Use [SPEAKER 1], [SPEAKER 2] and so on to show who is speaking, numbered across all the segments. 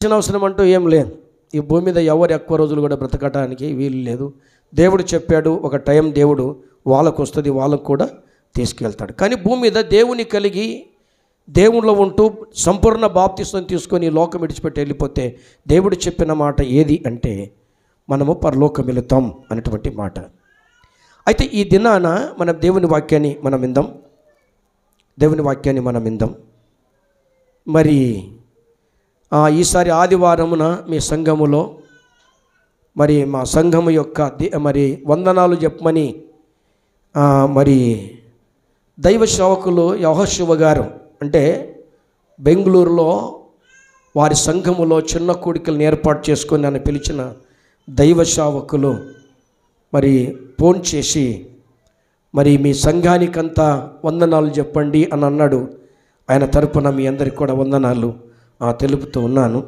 [SPEAKER 1] అవసరం అంటూ ఏం లేదు. ఈ భూమి మీద ఎవరు ఎక్కువ రోజులు కూడా బ్రతకటానికి వీలు లేదు. దేవుడు చెప్పాడు, ఒక టైం దేవుడు వాళ్ళకు వస్తుంది, వాళ్ళకు కూడా తీసుకెళ్తాడు. కానీ భూమి మీద దేవుని కలిగి దేవునిలో ఉంటూ సంపూర్ణ బాప్తిసం తీసుకొని లోకం విడిచిపెట్టి వెళ్ళిపోతే దేవుడు చెప్పిన మాట ఏది అంటే మనము పరలోకం వెళుతాం అనేటువంటి మాట. అయితే ఈ దినాన మనం దేవుని వాక్యాన్ని మనం విందాం. మరి ఈసారి ఆదివారమున మీ సంఘములో మరి మా సంఘము యొక్క మరి వందనాలు చెప్పమని మరి దైవ సేవకులు యెహోషువ గారు అంటే బెంగళూరులో వారి సంఘములో చిన్న కూడికలను ఏర్పాటు చేసుకొని నన్ను పిలిచిన దైవ సేవకులు మరి ఫోన్ చేసి మరి మీ సంఘానికంతా వందనాలు చెప్పండి అని అన్నాడు. ఆయన తరపున మీ అందరికి కూడా వందనాలు తెలుపుతూ ఉన్నాను.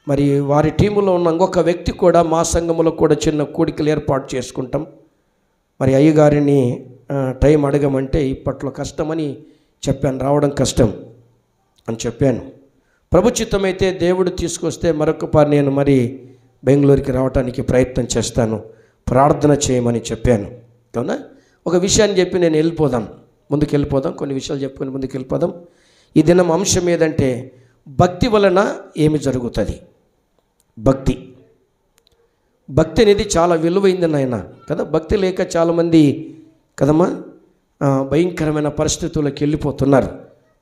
[SPEAKER 1] మరి వారి టీములో ఉన్న ఇంకొక వ్యక్తి కూడా మా సంఘములో కూడా చిన్న కూడికలు ఏర్పాటు చేసుకుంటాం. మరి అయ్యగారిని టైం అడగమంటే ఇప్పట్లో కష్టమని చెప్పాను, రావడం కష్టం అని చెప్పాను. ప్రభుచిత్తమైతే దేవుడు తీసుకొస్తే మరొకపారి నేను మరి బెంగళూరుకి రావడానికి ప్రయత్నం చేస్తాను, ప్రార్థన చేయమని చెప్పాను. అవునా? ఒక విషయాన్ని చెప్పి నేను ముందుకు వెళ్ళిపోదాం, కొన్ని విషయాలు చెప్పుకొని ముందుకు వెళ్ళిపోదాం. ఈ దినం అంశం ఏదంటే భక్తి వలన ఏమి జరుగుతుంది. భక్తి అనేది చాలా విలువైంది నాయన కదా. భక్తి లేక చాలామంది కదమ్మా భయంకరమైన పరిస్థితుల్లోకి వెళ్ళిపోతున్నారు.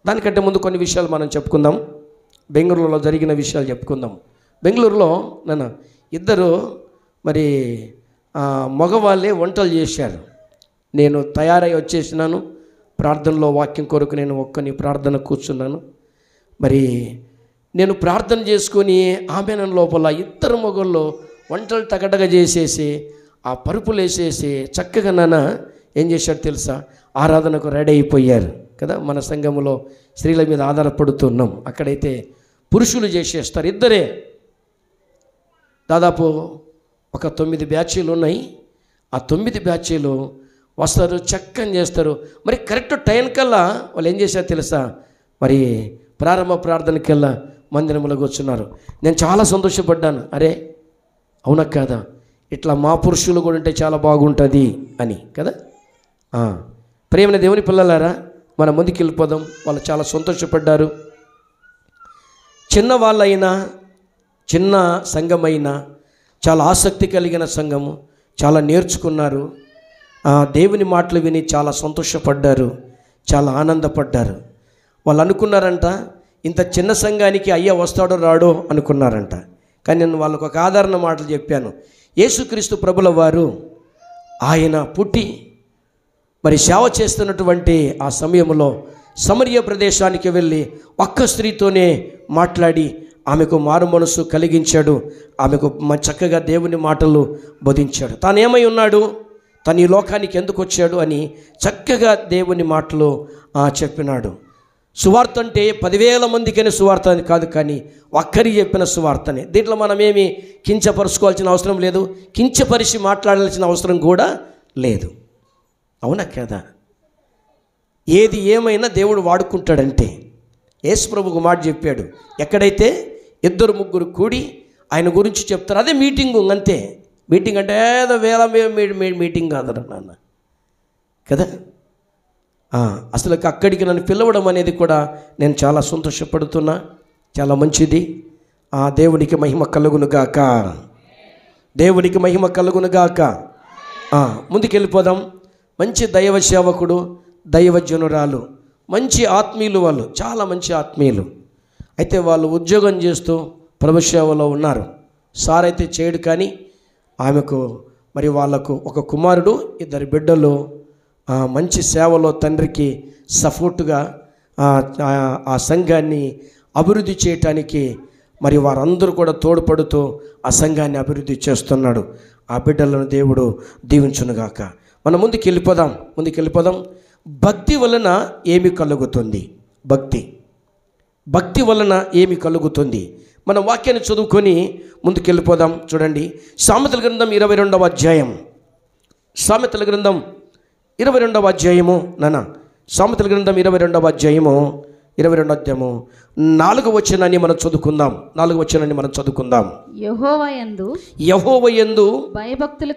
[SPEAKER 1] దానికంటే ముందు కొన్ని విషయాలు మనం చెప్పుకుందాం. బెంగళూరులో జరిగిన విషయాలు చెప్పుకుందాం. బెంగళూరులో ఇద్దరు మరి మగవాళ్ళే వంటలు చేశారు. నేను తయారై వచ్చేసినాను, ప్రార్థనలో వాక్యం కొరకు నేను ఒక్కని ప్రార్థన కూర్చున్నాను. మరి నేను ప్రార్థన చేసుకొని ఆమెన లోపల ఇద్దరు మొగళ్ళు వంటలు తగడగా చేసేసి ఆ పరుపులు వేసేసి చక్కగా నాన్న ఏం చేశాడు తెలుసా, ఆరాధనకు రెడీ అయిపోయారు కదా. మన సంఘములో స్త్రీల మీద ఆధారపడుతున్నాం, అక్కడైతే పురుషులు చేసేస్తారు. ఇద్దరే దాదాపు ఒక 9 బ్యాచీలు ఉన్నాయి. ఆ 9 బ్యాచీలు వస్తారు, చక్కని చేస్తారు. మరి కరెక్ట్ టైం కల్లా వాళ్ళు ఏం చేశారు తెలుసా, మరి ప్రారంభ ప్రార్థనకల్లా మందిరంలో కూర్చున్నారు. నేను చాలా సంతోషపడ్డాను. అరే అవునా కాదా, ఇట్లా మా పురుషులు కూడా ఉంటే చాలా బాగుంటుంది అని కదా. ప్రేమైన దేవుని పిల్లలారా, మనం ముందుకు వెళ్ళిపోదాం. వాళ్ళు చాలా సంతోషపడ్డారు. చిన్నవాళ్ళైనా చిన్న సంఘమైనా చాలా ఆసక్తి కలిగిన సంఘము, చాలా నేర్చుకున్నారు. దేవుని మాటలు విని చాలా సంతోషపడ్డారు, చాలా ఆనందపడ్డారు. వాళ్ళు అనుకున్నారంట ఇంత చిన్న సంఘానికి అయ్యా వస్తాడో రాడో అనుకున్నారంట. కానీ నేను వాళ్ళకు ఒక ఆదరణ మాటలు చెప్పాను. యేసుక్రీస్తు ప్రభుల వారు ఆయన పుట్టి మరి సేవ చేస్తున్నటువంటి ఆ సమయంలో సమరయ ప్రదేశానికి వెళ్ళి ఒక్క స్త్రీతోనే మాట్లాడి ఆమెకు మారు మనసు కలిగించాడు. ఆమెకు చక్కగా దేవుని మాటలు బోధించాడు. తాను ఏమై ఉన్నాడు, తను ఈ లోకానికి ఎందుకు వచ్చాడు అని చక్కగా దేవుని మాటలు చెప్పినాడు. సువార్త అంటే 10,000 మందికైనా సువార్త అని కాదు, కానీ ఒక్కరికి చెప్పిన సువార్తనే. దీంట్లో మనం ఏమి కించపరుచుకోవాల్సిన అవసరం లేదు, కించపరిచి మాట్లాడాల్సిన అవసరం కూడా లేదు. అవునా కదా? ఏది ఏమైనా దేవుడు వాడుకుంటాడంటే యేసు ప్రభువు మాట చెప్పాడు, ఎక్కడైతే 2-3 కూడి ఆయన గురించి చెప్తారు అదే మీటింగు. అంతే. మీటింగ్ అంటే ఏదో వేల మీటింగ్ కాదు నాన్న కదా. అసలు అక్కడికి నన్ను పిలవడం అనేది కూడా నేను చాలా సంతోషపడుతున్నా, చాలా మంచిది. దేవునికి మహిమ కలుగునుగాక, దేవునికి మహిమ కలుగునుగాక. ముందుకెళ్ళిపోదాం. మంచి దైవ సేవకుడు, దైవజనురాలు, మంచి ఆత్మీయులు, వాళ్ళు చాలా మంచి ఆత్మీయులు. అయితే వాళ్ళు ఉద్యోగం చేస్తూ ప్రభు సేవలో ఉన్నారు. సార్ అయితే చేయడు, కానీ ఆమెకు మరి వాళ్ళకు ఒక కుమారుడు, 2 బిడ్డలు. మంచి సేవలో తండ్రికి సపోర్టుగా ఆ సంఘాన్ని అభివృద్ధి చేయటానికి మరి వారందరూ కూడా తోడ్పడుతూ ఆ సంఘాన్ని అభివృద్ధి చేస్తున్నాడు. ఆ బిడ్డలను దేవుడు దీవించునుగాక. మనం ముందుకు వెళ్ళిపోదాం. భక్తి వలన ఏమి కలుగుతుంది? భక్తి వలన ఏమి కలుగుతుంది? మనం వాక్యాన్ని చదువుకొని ముందుకు వెళ్ళిపోదాం. చూడండి, సామెతల గ్రంథం 22వ అధ్యాయం. సామెతల గ్రంథం 22వ అధ్యాయము. సామెతల గ్రంథం 22వ అధ్యాయము 22వ అధ్యాయము 4వ వచనాన్ని మనం చదువుకుందాం. యెహోవా యందు
[SPEAKER 2] భయభక్తులు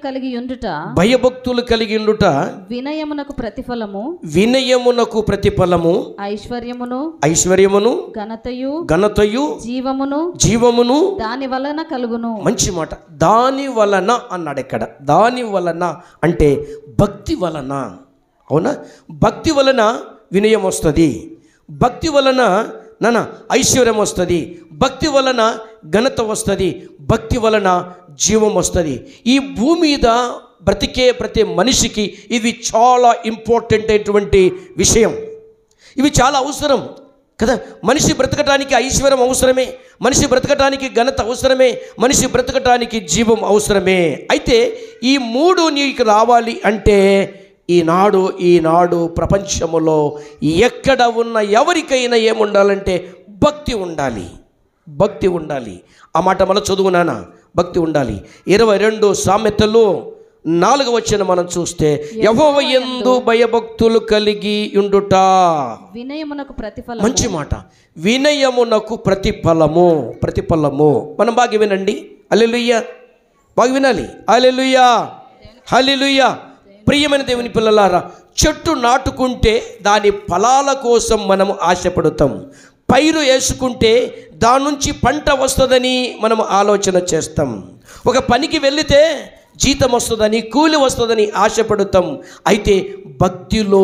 [SPEAKER 2] కలిగి ఉండుట వినయమునకు ప్రతిఫలము ఐశ్వర్యమును ఘనతయు జీవమును దాని వలన కలుగును.
[SPEAKER 1] మంచి మాట. దాని వలన అన్నాడు. ఇక్కడ దాని వలన అంటే భక్తి వలన. అవునా? భక్తి వలన వినయం వస్తుంది, భక్తి వలన ఐశ్వర్యం వస్తుంది, భక్తి వలన ఘనత వస్తుంది, భక్తి వలన జీవం వస్తుంది. ఈ భూమి మీద బ్రతికే ప్రతి మనిషికి ఇవి చాలా ఇంపార్టెంట్ అయినటువంటి విషయం. ఇవి చాలా అవసరం కదా. మనిషి బ్రతకటానికి ఐశ్వర్యం అవసరమే, మనిషి బ్రతకటానికి ఘనత అవసరమే, మనిషి బ్రతకటానికి జీవం అవసరమే. అయితే ఈ మూడు నీకు రావాలి అంటే ఈనాడు ప్రపంచములో ఎక్కడ ఉన్న ఎవరికైనా ఏముండాలంటే భక్తి ఉండాలి. ఆ మాట మనం చదువునానా, భక్తి ఉండాలి. 22 సామెతలు 4వ వచనం మనం చూస్తే, యెహోవా యందు భయభక్తులు కలిగి ఉండుట
[SPEAKER 2] వినయమునకు ప్రతిఫలము.
[SPEAKER 1] మంచి మాట. వినయమునకు ప్రతిఫలము. మనం బాగా వినండి. హల్లెలూయా. బాగా వినాలి. హల్లెలూయా. ప్రియమైన దేవుని పిల్లలారా, చెట్టు నాటుకుంటే దాని ఫలాల కోసం మనం ఆశపడతాం. పైరు వేసుకుంటే దాని నుంచి పంట వస్తుందని మనం ఆలోచన చేస్తాం. ఒక పనికి వెళితే జీతం వస్తుందని, కూలి వస్తుందని ఆశపడతాం. అయితే భక్తిలో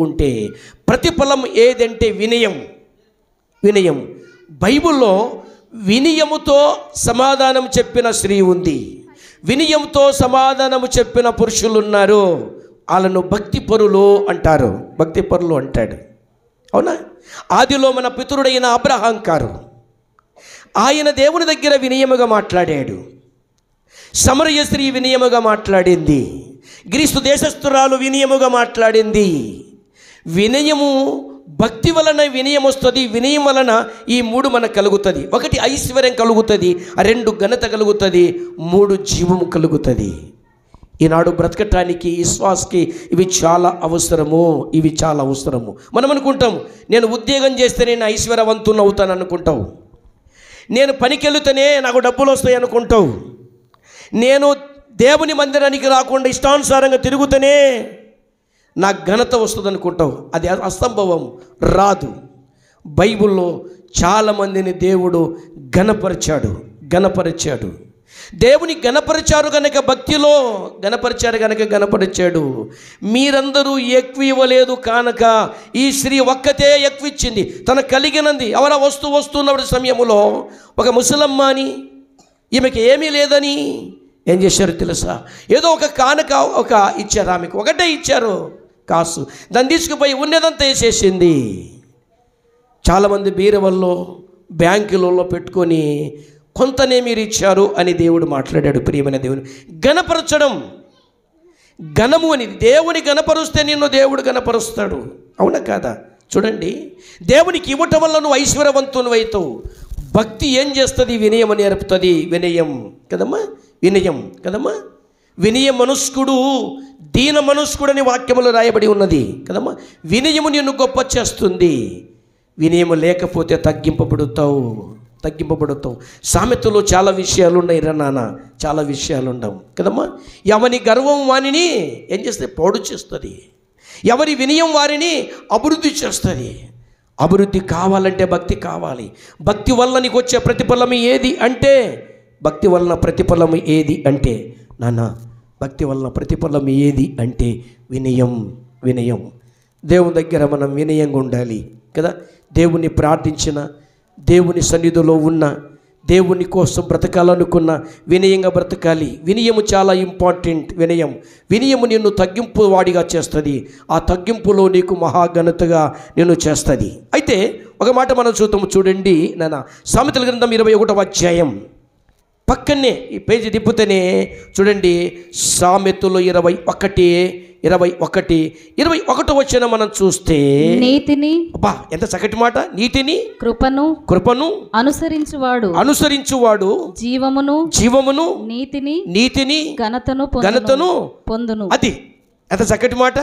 [SPEAKER 1] ఉంటే ప్రతిఫలం ఏదంటే వినయం. బైబిల్లో వినయముతో సమాధానం చెప్పిన స్త్రీ ఉంది, వినయంతో సమాధానము చెప్పిన పురుషులు ఉన్నారు. వాళ్ళను భక్తిపరులు అంటాడు. అవునా? ఆదిలో మన పితరుడైన అబ్రహాం గారు, ఆయన దేవుని దగ్గర వినయముగా మాట్లాడాడు. సమరయ స్త్రీ వినయముగా మాట్లాడింది. గ్రీస్తు దేశస్థురాలు వినయముగా మాట్లాడింది. వినయము, భక్తి వలన వినయం వస్తుంది. వినయం వలన ఈ 3 మనకు కలుగుతుంది. 1 ఐశ్వర్యం కలుగుతుంది, 2 ఘనత కలుగుతుంది, 3 జీవము కలుగుతుంది. ఈనాడు బ్రతకటానికి, విశ్వాసకి ఇవి చాలా అవసరము. మనం అనుకుంటాం, నేను ఉద్యోగం చేస్తే నేను ఐశ్వర్యవంతుని అవుతాను అనుకుంటావు. నేను పనికి వెళితేనే నాకు డబ్బులు వస్తాయి అనుకుంటావు. నేను దేవుని మందిరానికి రాకుండా ఇష్టానుసారంగా తిరుగుతూనే నాకు ఘనత వస్తుంది అనుకుంటావు. అది అసంభవం, రాదు. బైబిల్లో చాలామందిని దేవుడు ఘనపరిచాడు. దేవుని గణపరిచారు కనుక భక్తిలో గణపరిచాడు. మీరందరూ ఎక్కువ ఇవ్వలేదు కానక ఈ స్త్రీ ఒక్కతే ఎక్కువ ఇచ్చింది. తనకు కలిగినంది ఎవరో వస్తున్నప్పుడు సమయంలో ఒక ముసలమ్మ అని, ఈమెకి ఏమీ లేదని ఏం చేశారు తెలుసా? ఏదో ఒక కానుక ఇచ్చారు. ఆమెకు ఒకటే ఇచ్చారు కాసు. దాన్ని తీసుకుపోయి ఉన్నదంతా వేసేసింది. చాలామంది బీరవల్లో, బ్యాంకులలో పెట్టుకొని కొంతనే మీరు ఇచ్చారు అని దేవుడు మాట్లాడాడు. ప్రియమైన దేవుని గణపరచడం, ఘనము అని. దేవుని గణపరుస్తే నిన్ను దేవుడు గణపరుస్తాడు. అవునా కాదా? చూడండి, దేవునికి ఇవ్వటం వల్ల నువ్వు ఐశ్వర్యవంతుని అవుతావు. భక్తి ఏం చేస్తుంది? వినయం నేర్పుతుంది. వినయం కదమ్మా. వినయ మనుష్కుడు దీన మనుష్కుడని వాక్యములో రాయబడి ఉన్నది కదమ్మా. వినయము నిన్ను గొప్ప చేస్తుంది. వినయము లేకపోతే తగ్గింపబడుతావు. సామెతలో చాలా విషయాలు ఉన్నాయి నాన్న, చాలా విషయాలు ఉండవు కదమ్మా. ఎవని గర్వం వానిని ఏం చేస్తే పాడు చేస్తుంది, ఎవరి వినయం వారిని అభివృద్ధి చేస్తుంది. అభివృద్ధి కావాలంటే భక్తి కావాలి. భక్తి వల్ల నీకు వచ్చే ప్రతిఫలం ఏది అంటే, భక్తి వలన ప్రతిఫలం ఏది అంటే నాన్న, భక్తి వలన ప్రతిఫలం ఏది అంటే వినయం. దేవుని దగ్గర మనం వినయంగా ఉండాలి కదా. దేవుని ప్రార్థించిన, దేవుని సన్నిధిలో ఉన్న, దేవుని కోసం బ్రతకాలనుకున్న వినయంగా బ్రతకాలి. వినయము చాలా ఇంపార్టెంట్. వినయము నిన్ను తగ్గింపు వాడిగా చేస్తుంది. ఆ తగ్గింపులో నీకు మహాఘనతగా నిన్ను చేస్తుంది. అయితే ఒక మాట మనం చూడండి నాన్న, సామెతల గ్రంథం 21వ అధ్యాయం పక్కనే ఈ పేజీ తిప్పుతేనే చూడండి, సామెతలు 21 వచ్చిన మనం చూస్తే,
[SPEAKER 2] నీతిని,
[SPEAKER 1] అబ్బా ఎంత చక్కటి మాట, నీతిని కృపను అనుసరించువాడు జీవమును నీతిని ఘనతను పొందును. అది ఎంత చక్కటి మాట.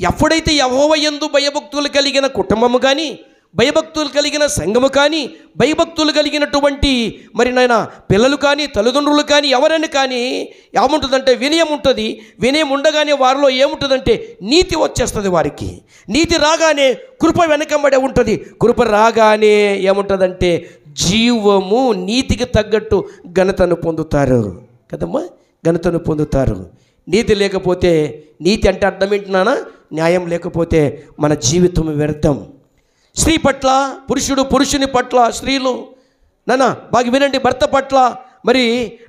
[SPEAKER 1] ఎప్పుడైతే యెహోవా యందు భయభక్తులు కలిగిన కుటుంబము కానీ, భయభక్తులు కలిగిన సంఘము కానీ, భయభక్తులు కలిగినటువంటి మరి నాయన పిల్లలు కానీ, తల్లిదండ్రులు కానీ, ఎవరైనా కానీ ఏముంటుందంటే వినయం ఉంటుంది. వినయం ఉండగానే వారిలో ఏముంటుందంటే నీతి వచ్చేస్తుంది. వారికి నీతి రాగానే కృప వెనకబడే ఉంటుంది. కృప రాగానే ఏముంటుందంటే జీవము, నీతికి తగ్గట్టు ఘనతను పొందుతారు కదమ్మా, ఘనతను పొందుతారు. నీతి లేకపోతే, నీతి అంటే అర్థం ఏంటన్నానా, న్యాయం లేకపోతే మన జీవితం వ్యర్థం. స్త్రీ పట్ల పురుషుడు, పురుషుని పట్ల స్త్రీలు, నాన్న బాగా వినండి, భర్త పట్ల మరి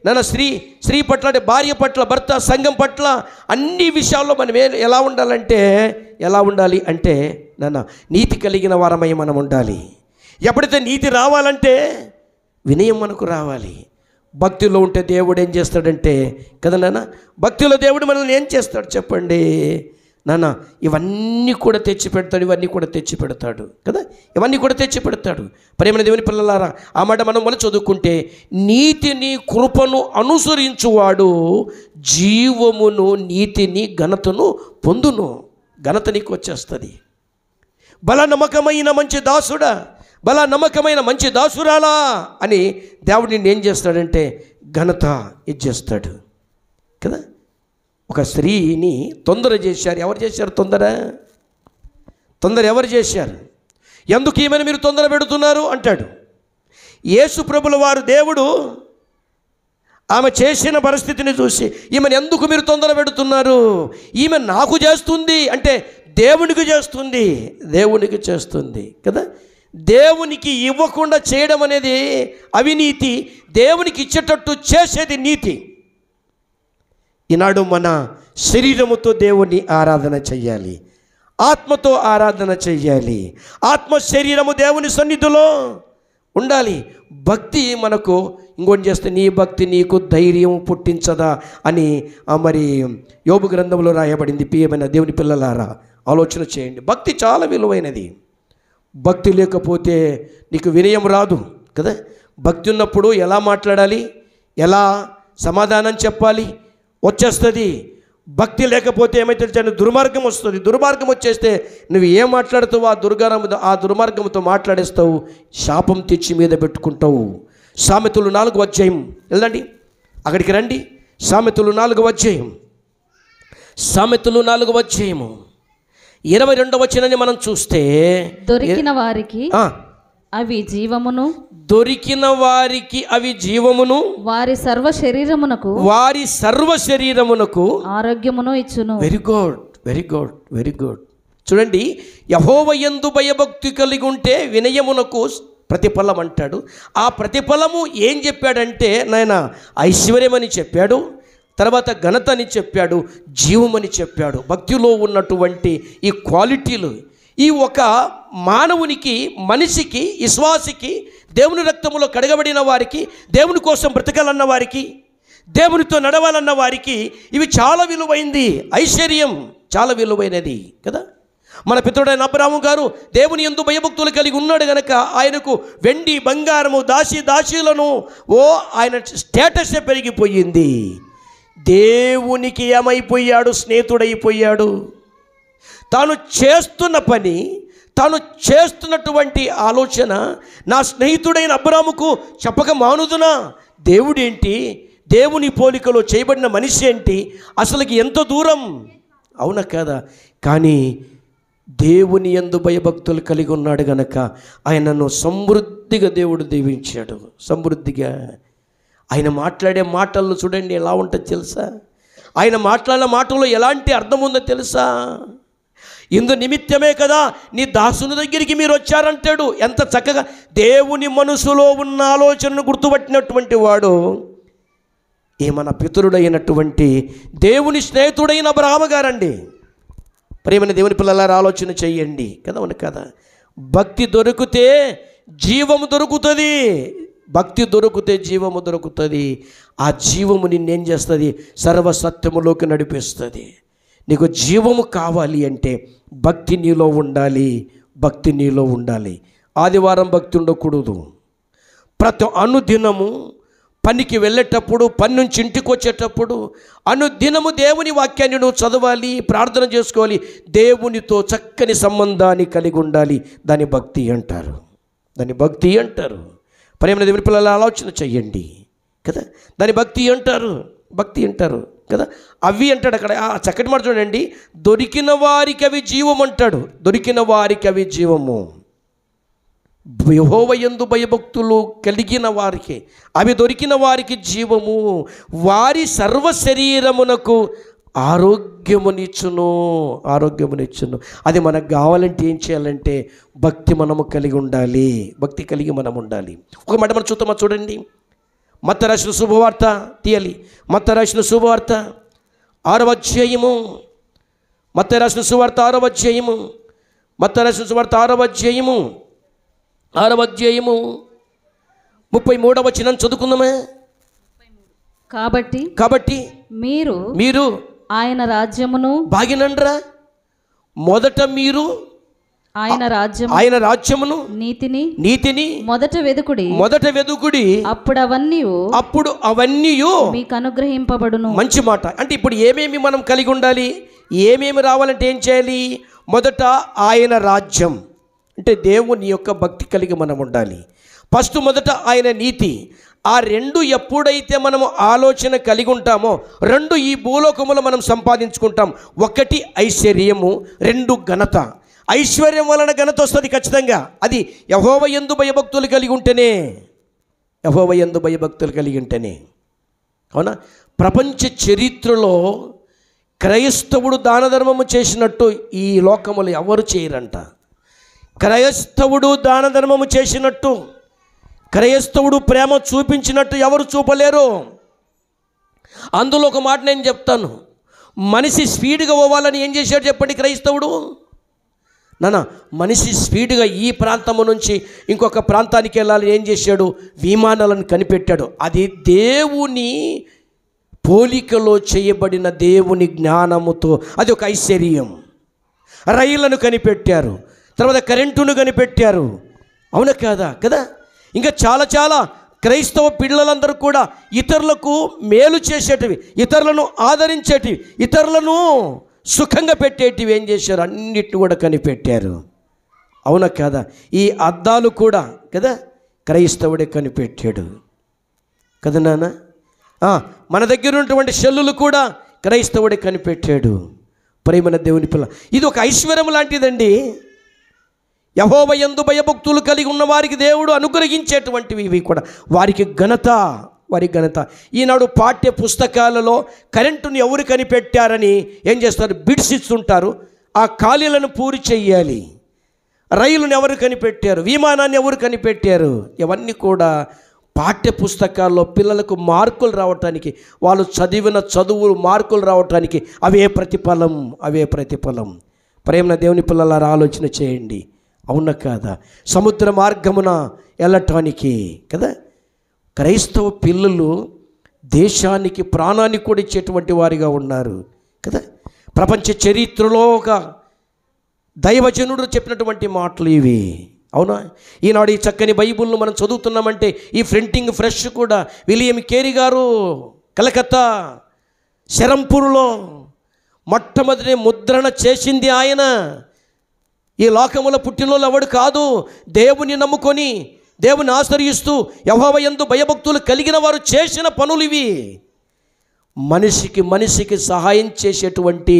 [SPEAKER 1] నాన్న స్త్రీ పట్ల అంటే భార్య పట్ల, భర్త, సంఘం పట్ల అన్ని విషయాల్లో మనం ఎలా ఉండాలి అంటే నాన్న నీతి కలిగిన వారమై మనం ఉండాలి. ఎప్పుడైతే నీతి రావాలంటే వినయం మనకు రావాలి. భక్తిలో ఉంటే దేవుడు ఏం చేస్తాడంటే కదా నాన్న, భక్తిలో దేవుడు మనల్ని ఏం చేస్తాడు చెప్పండి నాన్న, ఇవన్నీ కూడా తెచ్చి పెడతాడు కదా, ఇవన్నీ కూడా తెచ్చి పెడతాడు. ప్రేమైన దేవుని పిల్లలారా, ఆ మాట మనం చదువుకుంటే, నీతిని కృపను అనుసరించువాడు జీవమును, నీతిని, ఘనతను పొందును. ఘనత నీకు వచ్చేస్తుంది. బల నమ్మకమైన మంచి దాసుడా, బల నమ్మకమైన మంచి దాసురాలా అని దేవుడు నిన్ను ఏం చేస్తాడంటే ఘనత ఇచ్చేస్తాడు కదా. ఒక స్త్రీని తొందర చేశారు. ఎవరు చేశారు తొందర ఎవరు చేశారు? ఎందుకు ఈమెను మీరు తొందర పెడుతున్నారు అంటాడు. యేసు ప్రభుల వారు దేవుడు ఆమె చేసిన పరిస్థితిని చూసి, ఈమెను ఎందుకు మీరు తొందర పెడుతున్నారు, ఈమె నాకు చేస్తుంది అంటే దేవునికి చేస్తుంది కదా. దేవునికి ఇవ్వకుండా చేయడం అనేది అవినీతి, దేవునికి ఇచ్చేటట్టు చేసేది నీతి. ఈనాడు మన శరీరముతో దేవుని ఆరాధన చెయ్యాలి, ఆత్మతో ఆరాధన చెయ్యాలి. ఆత్మ శరీరము దేవుని సన్నిధిలో ఉండాలి. భక్తి మనకు ఇంకోటి చేస్తే, నీ భక్తి నీకు ధైర్యం పుట్టించదా అని మరి యోబు గ్రంథంలో రాయబడింది. ప్రియమైన దేవుని పిల్లలారా, ఆలోచన చేయండి. భక్తి చాలా విలువైనది. భక్తి లేకపోతే నీకు వినయం రాదు కదా. భక్తి ఉన్నప్పుడు ఎలా మాట్లాడాలి, ఎలా సమాధానం చెప్పాలి వచ్చేస్తుంది. భక్తి లేకపోతే ఏమైతే దుర్మార్గం వస్తుంది. దుర్మార్గం వచ్చేస్తే నువ్వు ఏం మాట్లాడుతావు ఆ దుర్మార్గంతో మాట్లాడేస్తావు, శాపం తెచ్చి మీద పెట్టుకుంటావు. సామెతలు 4వ అధ్యాయం వెళ్ళండి, అక్కడికి రండి. సామెతలు 4వ అధ్యాయం 22వ వచనాన్ని మనం చూస్తే,
[SPEAKER 2] దొరికిన వారికి అవి జీవమును వారి సర్వ శరీరమునకు ఆరోగ్యమును ఇచ్చును. Very good. చూడండి, యెహోవా యందు భయభక్తి కలిగి ఉంటే వినయమునకు ప్రతిఫలం అంటాడు. ఆ ప్రతిఫలము ఏం చెప్పాడంటే నాయన ఐశ్వర్యమని చెప్పాడు, తర్వాత ఘనత అని చెప్పాడు, జీవమని చెప్పాడు. భక్తిలో ఉన్నటువంటి ఈ క్వాలిటీలు, ఈ ఒక మానవునికి, మనిషికి, విశ్వాసికి, దేవుని రక్తములో కడగబడిన వారికి, దేవుని కోసం బ్రతకాలన్న వారికి, దేవునితో నడవాలన్న వారికి ఇవి చాలా విలువైంది. ఐశ్వర్యం చాలా విలువైనది కదా. మన పితరుడైన అబ్రాహాము గారు దేవుని యందు భయభక్తులు కలిగి ఉన్నాడు గనక ఆయనకు వెండి, బంగారము, దాసీలను ఆయన స్టేటస్ పెరిగిపోయింది. దేవునికి ఏమైపోయాడు? స్నేహితుడైపోయాడు. తాను చేస్తున్న పని, తాను చేస్తున్నటువంటి ఆలోచన నా స్నేహితుడైన అబ్రాహాముకు చెప్పక మానుదునా? దేవుడేంటి, దేవుని పోలికలో చేయబడిన మనిషి ఏంటి, అసలుకి ఎంత దూరం, అవునా కదా? కానీ దేవుని యందు భయభక్తులు కలిగి ఉన్నాడు గనక ఆయనను సమృద్ధిగా దేవుడు దీవించాడు. సమృద్ధిగా ఆయన మాట్లాడే మాటలను చూడండి ఎలా ఉంటుంది తెలుసా? ఆయన మాట్లాడిన మాటల్లో ఎలాంటి అర్థం ఉందో తెలుసా? ఇందు నిమిత్తమే కదా నీ దాసుని దగ్గరికి మీరు వచ్చారంటాడు. ఎంత చక్కగా దేవుని మనసులో ఉన్న ఆలోచనను గుర్తుపట్టినటువంటి వాడు మన పితరుడైనటువంటి దేవుని స్నేహితుడైన అబ్రహాము గారండి. ప్రియమైన దేవుని పిల్లలారా, ఆలోచన చెయ్యండి కదా, అవును కదా. భక్తి దొరికితే జీవము దొరుకుతుంది. భక్తి దొరికితే జీవము దొరుకుతుంది. ఆ జీవము నిన్నేం చేస్తుంది? సర్వసత్యములోకి నడిపిస్తుంది. నీకు జీవము కావాలి అంటే భక్తి నీలో ఉండాలి. ఆదివారం భక్తి ఉండకూడదు. ప్రతి అనుదినము
[SPEAKER 1] పనికి వెళ్ళేటప్పుడు, పని నుంచి ఇంటికి వచ్చేటప్పుడు అనుదినము దేవుని వాక్యాన్ని నువ్వు చదవాలి, ప్రార్థన చేసుకోవాలి, దేవునితో చక్కని సంబంధాన్ని కలిగి ఉండాలి. దాని భక్తి అంటారు, దాని భక్తి అంటారు. ప్రేమ దేవుని పిల్లల ఆలోచన చెయ్యండి కదా, దాని భక్తి అంటారు, భక్తి అంటారు కదా. అవి అంటాడు అక్కడ ఆ చక్కటి మాట చూడండి, దొరికిన వారికి అవి జీవం అంటాడు, దొరికిన వారికి అవి జీవము. యెహోవా యందు భయభక్తులు కలిగిన వారికి అవి దొరికిన వారికి జీవము, వారి సర్వ శరీరమునకు ఆరోగ్యమునిచ్చును, ఆరోగ్యమునిచ్చును. అది మనకు కావాలంటే ఏం చేయాలంటే భక్తి మనము కలిగి ఉండాలి, భక్తి కలిగి మనం ఉండాలి. ఒక మాట మనం చూద్దామా, చూడండి. మత్తయి రాసిన శుభవార్త తీయాలి, మత్తయి రాసిన శుభవార్త 6వ అధ్యాయము, మత్తయి రాసిన సువార్త 6వ అధ్యాయము, మత్తయి రాసిన సువార్త 6వ అధ్యాయము 33వ వచనం చదువుకుందామా. కాబట్టి మీరు
[SPEAKER 2] ఆయన రాజ్యమును
[SPEAKER 1] బాగినండ్రా, మొదట మీరు ఆయన రాజ్యమును నీతిని
[SPEAKER 2] మొదట వెదుకుడి,
[SPEAKER 1] అప్పుడు అవన్నీ
[SPEAKER 2] మీకు అనుగ్రహింపబడును.
[SPEAKER 1] మంచి మాట. అంటే ఇప్పుడు ఏమేమి మనం కలిగి ఉండాలి, ఏమేమి రావాలంటే ఏం చేయాలి? మొదట ఆయన రాజ్యం అంటే దేవుని యొక్క భక్తి కలిగి మనం ఉండాలి. ఫస్ట్ మొదట ఆయన నీతి. ఆ రెండు ఎప్పుడైతే మనము ఆలోచన కలిగి ఉంటామో రెండు ఈ భూలోకములో మనం సంపాదించుకుంటాం. ఒకటి ఐశ్వర్యము, రెండు ఘనత. ఐశ్వర్యం వలన ఘనత వస్తుంది ఖచ్చితంగా. అది యెహోవా యందు భయభక్తులు కలిగి ఉంటేనే, యెహోవా యందు భయభక్తులు కలిగి ఉంటేనే. అవునా? ప్రపంచ చరిత్రలో క్రైస్తవుడు దాన ధర్మము చేసినట్టు ఈ లోకములు ఎవరు చేయరంట. క్రైస్తవుడు దాన ధర్మము చేసినట్టు, క్రైస్తవుడు ప్రేమ చూపించినట్టు ఎవరు చూపలేరు. అందులో ఒక మాట నేను చెప్తాను. మనిషి స్పీడ్గా పోవాలని ఏం చేశాడు చెప్పండి క్రైస్తవుడు? మనిషి స్పీడ్గా ఈ ప్రాంతము నుంచి ఇంకొక ప్రాంతానికి వెళ్ళాలని ఏం చేశాడు? విమానాలను కనిపెట్టాడు. అది దేవుని పోలికలో చేయబడిన దేవుని జ్ఞానముతో, అది ఒక ఐశ్వర్యం. రైళ్లను కనిపెట్టారు, తర్వాత కరెంటును కనిపెట్టారు. అవునా కాదా? కదా. ఇంకా చాలా చాలా క్రైస్తవ పిల్లలందరూ కూడా ఇతరులకు మేలు చేసేటివి, ఇతరులను ఆదరించేటివి, ఇతరులను సుఖంగా పెట్టేటివి ఏం చేశారు? అన్నిటిని కూడా కనిపెట్టారు. అవునా కాదా? ఈ అద్దాలు కూడా కదా క్రైస్తవుడే కనిపెట్టాడు కదా నాన్న. మన దగ్గర ఉన్నటువంటి సెల్లులు కూడా క్రైస్తవుడే కనిపెట్టాడు. ప్రేమైన దేవుని పిల్ల, ఇది ఒక ఐశ్వర్యం లాంటిదండి. యెహోవా యందు భయభక్తులు కలిగి ఉన్న వారికి దేవుడు అనుగ్రహించేటువంటివి ఇవి కూడా. వారికి ఘనత, వారి ఘనత. ఈనాడు పాఠ్య పుస్తకాలలో కరెంటును ఎవరు కనిపెట్టారని ఏం చేస్తారు? బిడ్స్ ఇస్తుంటారు. ఆ ఖాళీలను పూరి చెయ్యాలి. రైలును ఎవరు కనిపెట్టారు? విమానాన్ని ఎవరు కనిపెట్టారు? ఇవన్నీ కూడా పాఠ్య పుస్తకాల్లో పిల్లలకు మార్కులు రావటానికి, వాళ్ళు చదివిన చదువులు మార్కులు రావటానికి అవే ప్రతిఫలం, అవే ప్రతిఫలం. ప్రేమ దేవుని పిల్లలారా ఆలోచన చేయండి. అవునా కాదా? సముద్ర మార్గమున వెళ్ళటానికి కదా క్రైస్తవ పిల్లలు దేశానికి ప్రాణాన్ని కూడా ఇచ్చేటువంటి వారిగా ఉన్నారు కదా. ప్రపంచ చరిత్రలో ఒక దైవజనుడు చెప్పినటువంటి మాటలు ఇవి. అవునా? ఈనాడు ఈ చక్కని బైబిల్ను మనం చదువుతున్నామంటే ఈ ప్రింటింగ్ ఫ్రెష్ కూడా విలియం కేరీ గారు కలకత్తా శరంపూర్లో మొట్టమొదటి ముద్రణ చేసింది ఆయన. ఈ లోకములో పుట్టినోళ్ళు ఎవడు కాదు. దేవుని నమ్ముకొని దేవుని ఆశ్రయిస్తూ యెహోవా యందు భయభక్తులు కలిగిన వారు చేసిన పనులు ఇవి. మనిషికి సహాయం చేసేటువంటి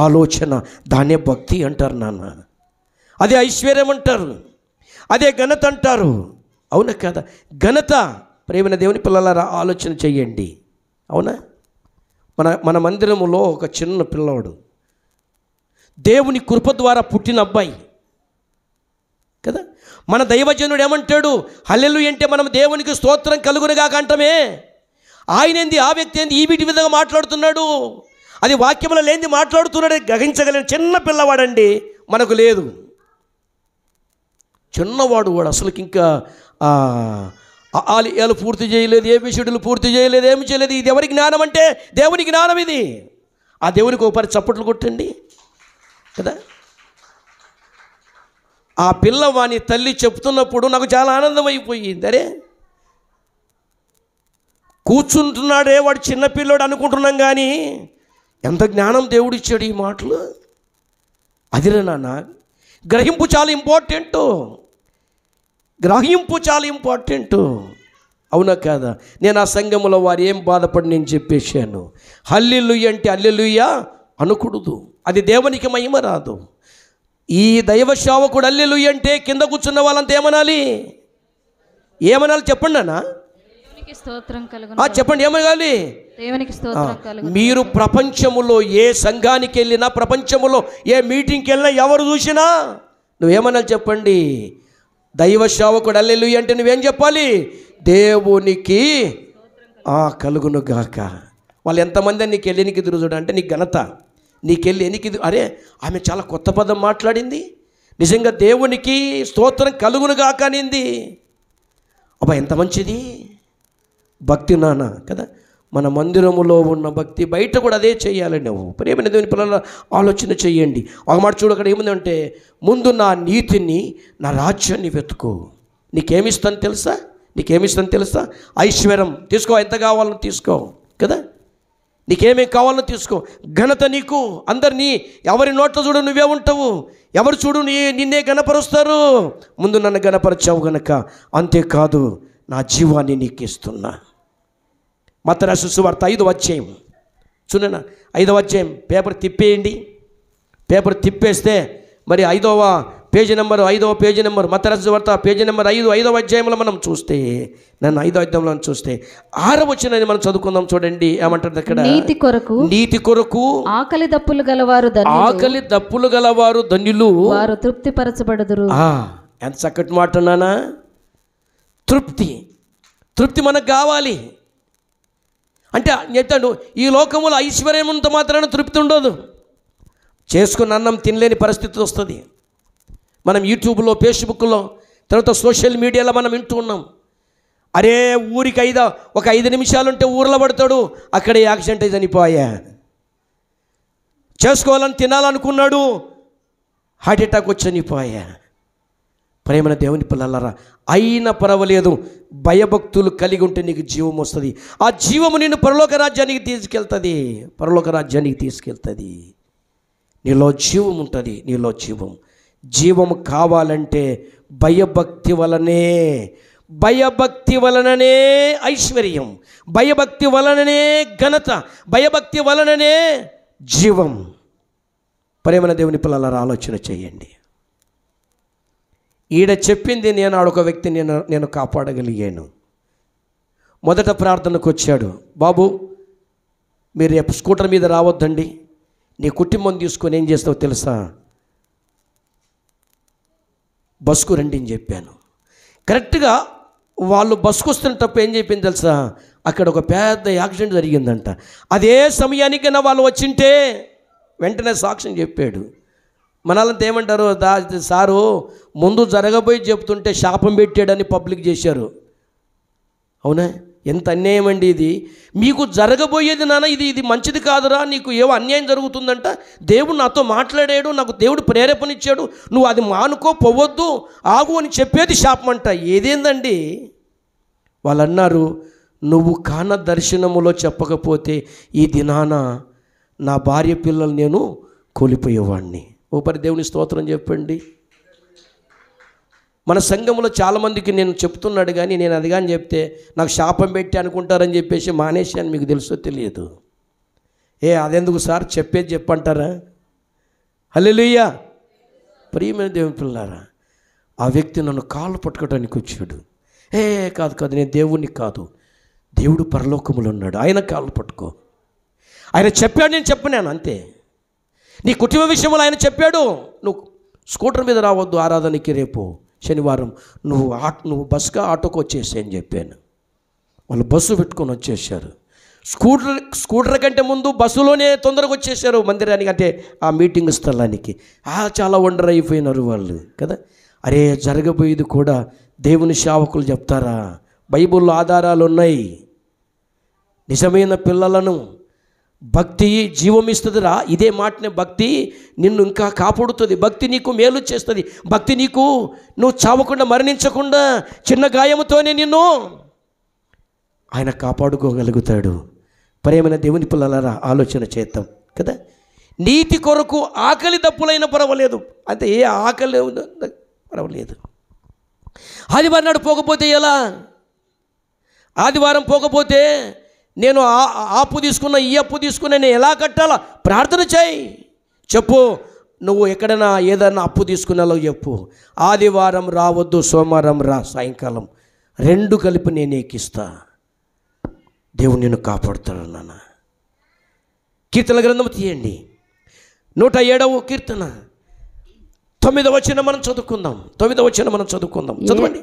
[SPEAKER 1] ఆలోచన, దాన్నే భక్తి అంటారు నాన్న. అదే ఐశ్వర్యం అంటారు, అదే ఘనత అంటారు. అవునా కదా? ఘనత. ప్రేమైన దేవుని పిల్లలారా ఆలోచన చెయ్యండి. అవునా? మన మందిరములో ఒక చిన్న పిల్లవాడు, దేవుని కృప ద్వారా పుట్టిన అబ్బాయి కదా. మన దైవజనుడు ఏమంటాడు? హల్లెలూయా అంటే మనం దేవునికి స్తోత్రం కలుగునుగాక అంటమే. ఆయన ఏంది, ఆ వ్యక్తి ఏంది ఈ వీటి విధంగా మాట్లాడుతున్నాడు? అది వాక్యంలో లేనిది మాట్లాడుతున్నాడు. గ్రహించగలిగిన చిన్న పిల్లవాడండి, మనకు లేదు. చిన్నవాడు వాడు అసలుకి ఇంకా ఆలు పూర్తి చేయలేదు, ఏబిసిడులు పూర్తి చేయలేదు, ఏమి చేయలేదు. ఇది ఎవరి జ్ఞానం అంటే దేవుని జ్ఞానం ఇది. ఆ దేవునికి ఒక పరి చప్పట్లు కొట్టండి కదా. ఆ పిల్లవాని తల్లి చెప్తున్నప్పుడు నాకు చాలా ఆనందం అయిపోయింది. అరే కూర్చుంటున్నాడే వాడు చిన్నపిల్లోడు అనుకుంటున్నాం, కానీ ఎంత జ్ఞానం దేవుడిచ్చాడు ఈ మాటలు. అదిరే నాన్న, గ్రహింపు చాలా ఇంపార్టెంటు, గ్రహింపు చాలా ఇంపార్టెంటు. అవునా కాదా? నేను ఆ సంఘములో వారు ఏం బాధపడి నేను చెప్పేశాను. హల్లెలూయా అంటే హల్లెలూయా అనకూడదు, అది దేవునికి మహిమ రాదు. ఈ దైవ సేవకుడు హల్లెలూయా అంటే కింద కూర్చున్న వాళ్ళంతా ఏమనాలి? ఏమనాలి చెప్పండి అన్న, చెప్పండి ఏమనాలి? మీరు ప్రపంచములో ఏ సంఘానికి వెళ్ళినా, ప్రపంచములో ఏ మీటింగ్కి వెళ్ళినా, ఎవరు చూసినా నువ్వేమనాలి చెప్పండి? దైవ సేవకుడు హల్లెలూయా అంటే నువ్వేం చెప్పాలి? దేవునికి కలుగును గాక. వాళ్ళు ఎంతమంది నీకు వెళ్ళి ఎనికి ఎదురు అంటే నీకు ఘనత, నీకెళ్ళి ఎనికి అరే ఆమె చాలా కొత్త పదం మాట్లాడింది, నిజంగా దేవునికి స్తోత్రం కలుగును గాక అనింది. అబ్బా ఎంత మంచిది భక్తి నాన్న కదా. మన మందిరములో ఉన్న భక్తి బయట కూడా అదే చేయాలి. నువ్వు ప్రేమైన దేవుని పిల్లల ఆలోచన చేయండి. ఒక మాట చూడు, అక్కడ ఏముందంటే, ముందు నా నీతిని, నా రాజ్యాన్ని వెతుకు. నీకేమిస్తాను తెలుసా? నీకేమిస్తాను తెలుసా? ఐశ్వర్యం తీసుకో, ఎంత కావాలో తీసుకో కదా, నీకేమేమి కావాలో తీసుకో. ఘనత నీకు, అందరినీ ఎవరి నోట్లో చూడు నువ్వే ఉంటావు, ఎవరు చూడు నిన్నే గణపరుస్తారు. ముందు నన్ను గణపరచావు గనక, అంతేకాదు నా జీవాన్ని నీకు ఇస్తున్నా. మత్తయి రాసిన సువార్త 5వ అధ్యాయం చూడనా, 5వ అధ్యాయం పేపర్ తిప్పేయండి. పేపర్ తిప్పేస్తే మరి 5వ పేజీ నెంబర్ మత్తయి రాసిన సువార్త పేజీ నెంబర్ 5వ అధ్యాయంలో మనం చూస్తే, నన్ను 5వ అధ్యాయంలో చూస్తే 6వ వచనాన్ని మనం చదువుకుందాం. చూడండి ఏమంటారు అక్కడ, నీతి కొరకు
[SPEAKER 2] ఆకలి దప్పులు గలవారు ధన్యులు, వారు తృప్తిపరచబడుదురు.
[SPEAKER 1] ఎంత చక్కటి మాట నానా. తృప్తి మనకు కావాలి అంటే చెప్తాడు, ఈ లోకములో ఐశ్వర్యం ఉన్నంత మాత్రాన తృప్తి ఉండదు. చేసుకున్న అన్నం తినలేని పరిస్థితి వస్తుంది. మనం యూట్యూబ్లో, ఫేస్బుక్లో, తర్వాత సోషల్ మీడియాలో మనం వింటూ ఉన్నాం. అరే ఊరికి ఒక 5 నిమిషాలు ఉంటే ఊర్లో పడతాడు, అక్కడే యాక్సిడెంట్ అయి చనిపోయా. చేసుకోవాలని తినాలనుకున్నాడు, హార్ట్ అటాక్ వచ్చి చనిపోయా. ప్రేమైన దేవుని పిల్లలారా, అయినా పర్వాలేదు, భయభక్తులు కలిగి ఉంటే నీకు జీవం వస్తుంది. ఆ జీవము నిన్ను పరలోక రాజ్యానికి తీసుకెళ్తుంది. నీలో జీవం ఉంటుంది. నీలో జీవం కావాలంటే భయభక్తి వలననే ఐశ్వర్యం, భయభక్తి వలననే ఘనత, భయభక్తి వలననే జీవం. ప్రేమైన దేవుని పిల్లలారా ఆలోచన చేయండి. ఈడ చెప్పింది నేను ఆడొక వ్యక్తిని నేను కాపాడగలిగాను. మొదట ప్రార్థనకు వచ్చాడు, బాబు మీరు రేపు స్కూటర్ మీద రావద్దండి, నీ కుటుంబం తీసుకొని ఏం చేస్తావో తెలుసా, బస్కు రండి అని చెప్పాను. కరెక్ట్గా వాళ్ళు బస్కు వస్తున్నప్పుడు ఏం చెప్పింది తెలుసా, అక్కడ ఒక పెద్ద యాక్సిడెంట్ జరిగిందంట. అదే సమయానికైనా వాళ్ళు వచ్చింటే వెంటనే సాక్ష్యం చెప్పాడు. మనల్ని ఏమంటారు, సారు ముందు జరగబోయి చెప్తుంటే శాపం పెట్టాడని పబ్లిక్ చేశారు. అవునా? ఎంత అన్యాయం అండి ఇది. మీకు జరగబోయేది నాన్న, ఇది మంచిది కాదురా, నీకు ఏవో అన్యాయం జరుగుతుందంట, దేవుడు నాతో మాట్లాడాడు, నాకు దేవుడు ప్రేరేపణ ఇచ్చాడు, నువ్వు అది మానుకో, పోవద్దు, ఆగు అని చెప్పేది శాపం అంట. ఏదేందండి? వాళ్ళు అన్నారు, నువ్వు కాన దర్శనములో చెప్పకపోతే ఈ దినాన నా భార్య పిల్లలు నేను కోల్పోయేవాడిని. ఓపరి దేవుని స్తోత్రం చెప్పండి. మన సంఘంలో చాలామందికి నేను చెప్తున్నాడు, కానీ నేను అది కానీ చెప్తే నాకు శాపం పెట్టి అనుకుంటారని చెప్పేసి మానేశాను. మీకు తెలుసో తెలియదు. అదెందుకు సార్, చెప్పేది చెప్పంటారా? హల్లెలూయా. ప్రియమైన దేవుని పిల్లారా, ఆ వ్యక్తి నన్ను కాళ్ళు పట్టుకోవడానికి వచ్చాడు. కాదు, నేను దేవుణ్ణి కాదు, దేవుడు పరలోకములో ఉన్నాడు, ఆయన కాళ్ళు పట్టుకో. ఆయన చెప్పాడు, నేను చెప్పినాను అంతే. నీ కుటుంబ విషయంలో ఆయన చెప్పాడు, నువ్వు స్కూటర్ మీద రావద్దు ఆరాధనకి, రేపు శనివారం నువ్వు బస్గా ఆటోకి వచ్చేసి అని చెప్పాను. వాళ్ళు బస్సు పెట్టుకొని వచ్చేసారు. స్కూటర్ కంటే ముందు బస్సులోనే తొందరగా వచ్చేసారు మందిరానికి, అంటే ఆ మీటింగ్ స్థలానికి. చాలా వండర్ అయిపోయినారు వాళ్ళు కదా. అరే జరగబోయేది కూడా దేవుని సేవకులు చెప్తారా? బైబిల్లో ఆధారాలు ఉన్నాయి. నిజమైన పిల్లలను భక్తి జీవమిస్తుందిరా. ఇదే మాటనే, భక్తి నిన్ను ఇంకా కాపాడుతుంది, భక్తి నీకు మేలు చేస్తుంది, భక్తి నువ్వు చావకుండా మరణించకుండా చిన్న గాయముతోనే నిన్ను ఆయన కాపాడుకోగలుగుతాడు. ప్రియమైన దేవుని పిల్లలారా, ఆలోచన చేద్దాం కదా. నీతి కొరకు ఆకలి దప్పులైనా పర్వాలేదు, అంటే ఏ ఆకలి పర్వాలేదు. ఆదివారం నాడు పోకపోతే ఎలా? ఆదివారం పోకపోతే నేను అప్పు తీసుకున్నా, ఈ అప్పు తీసుకున్నా, నేను ఎలా కట్టాలా? ప్రార్థన చేయి, చెప్పు. నువ్వు ఎక్కడైనా ఏదైనా అప్పు తీసుకున్నాలో చెప్పు. ఆదివారం రావద్దు, సోమవారం రా, సాయంకాలం 2 కలిపి నేను ఎక్కిస్తా. దేవుడు నిన్ను కాపాడుతాడు నాన్న. కీర్తన గ్రంథం తీయండి, 107వ కీర్తన 9వ వచనం మనం చదువుకుందాం. 9వ వచనం మనం చదువుకుందాం. చదవండి.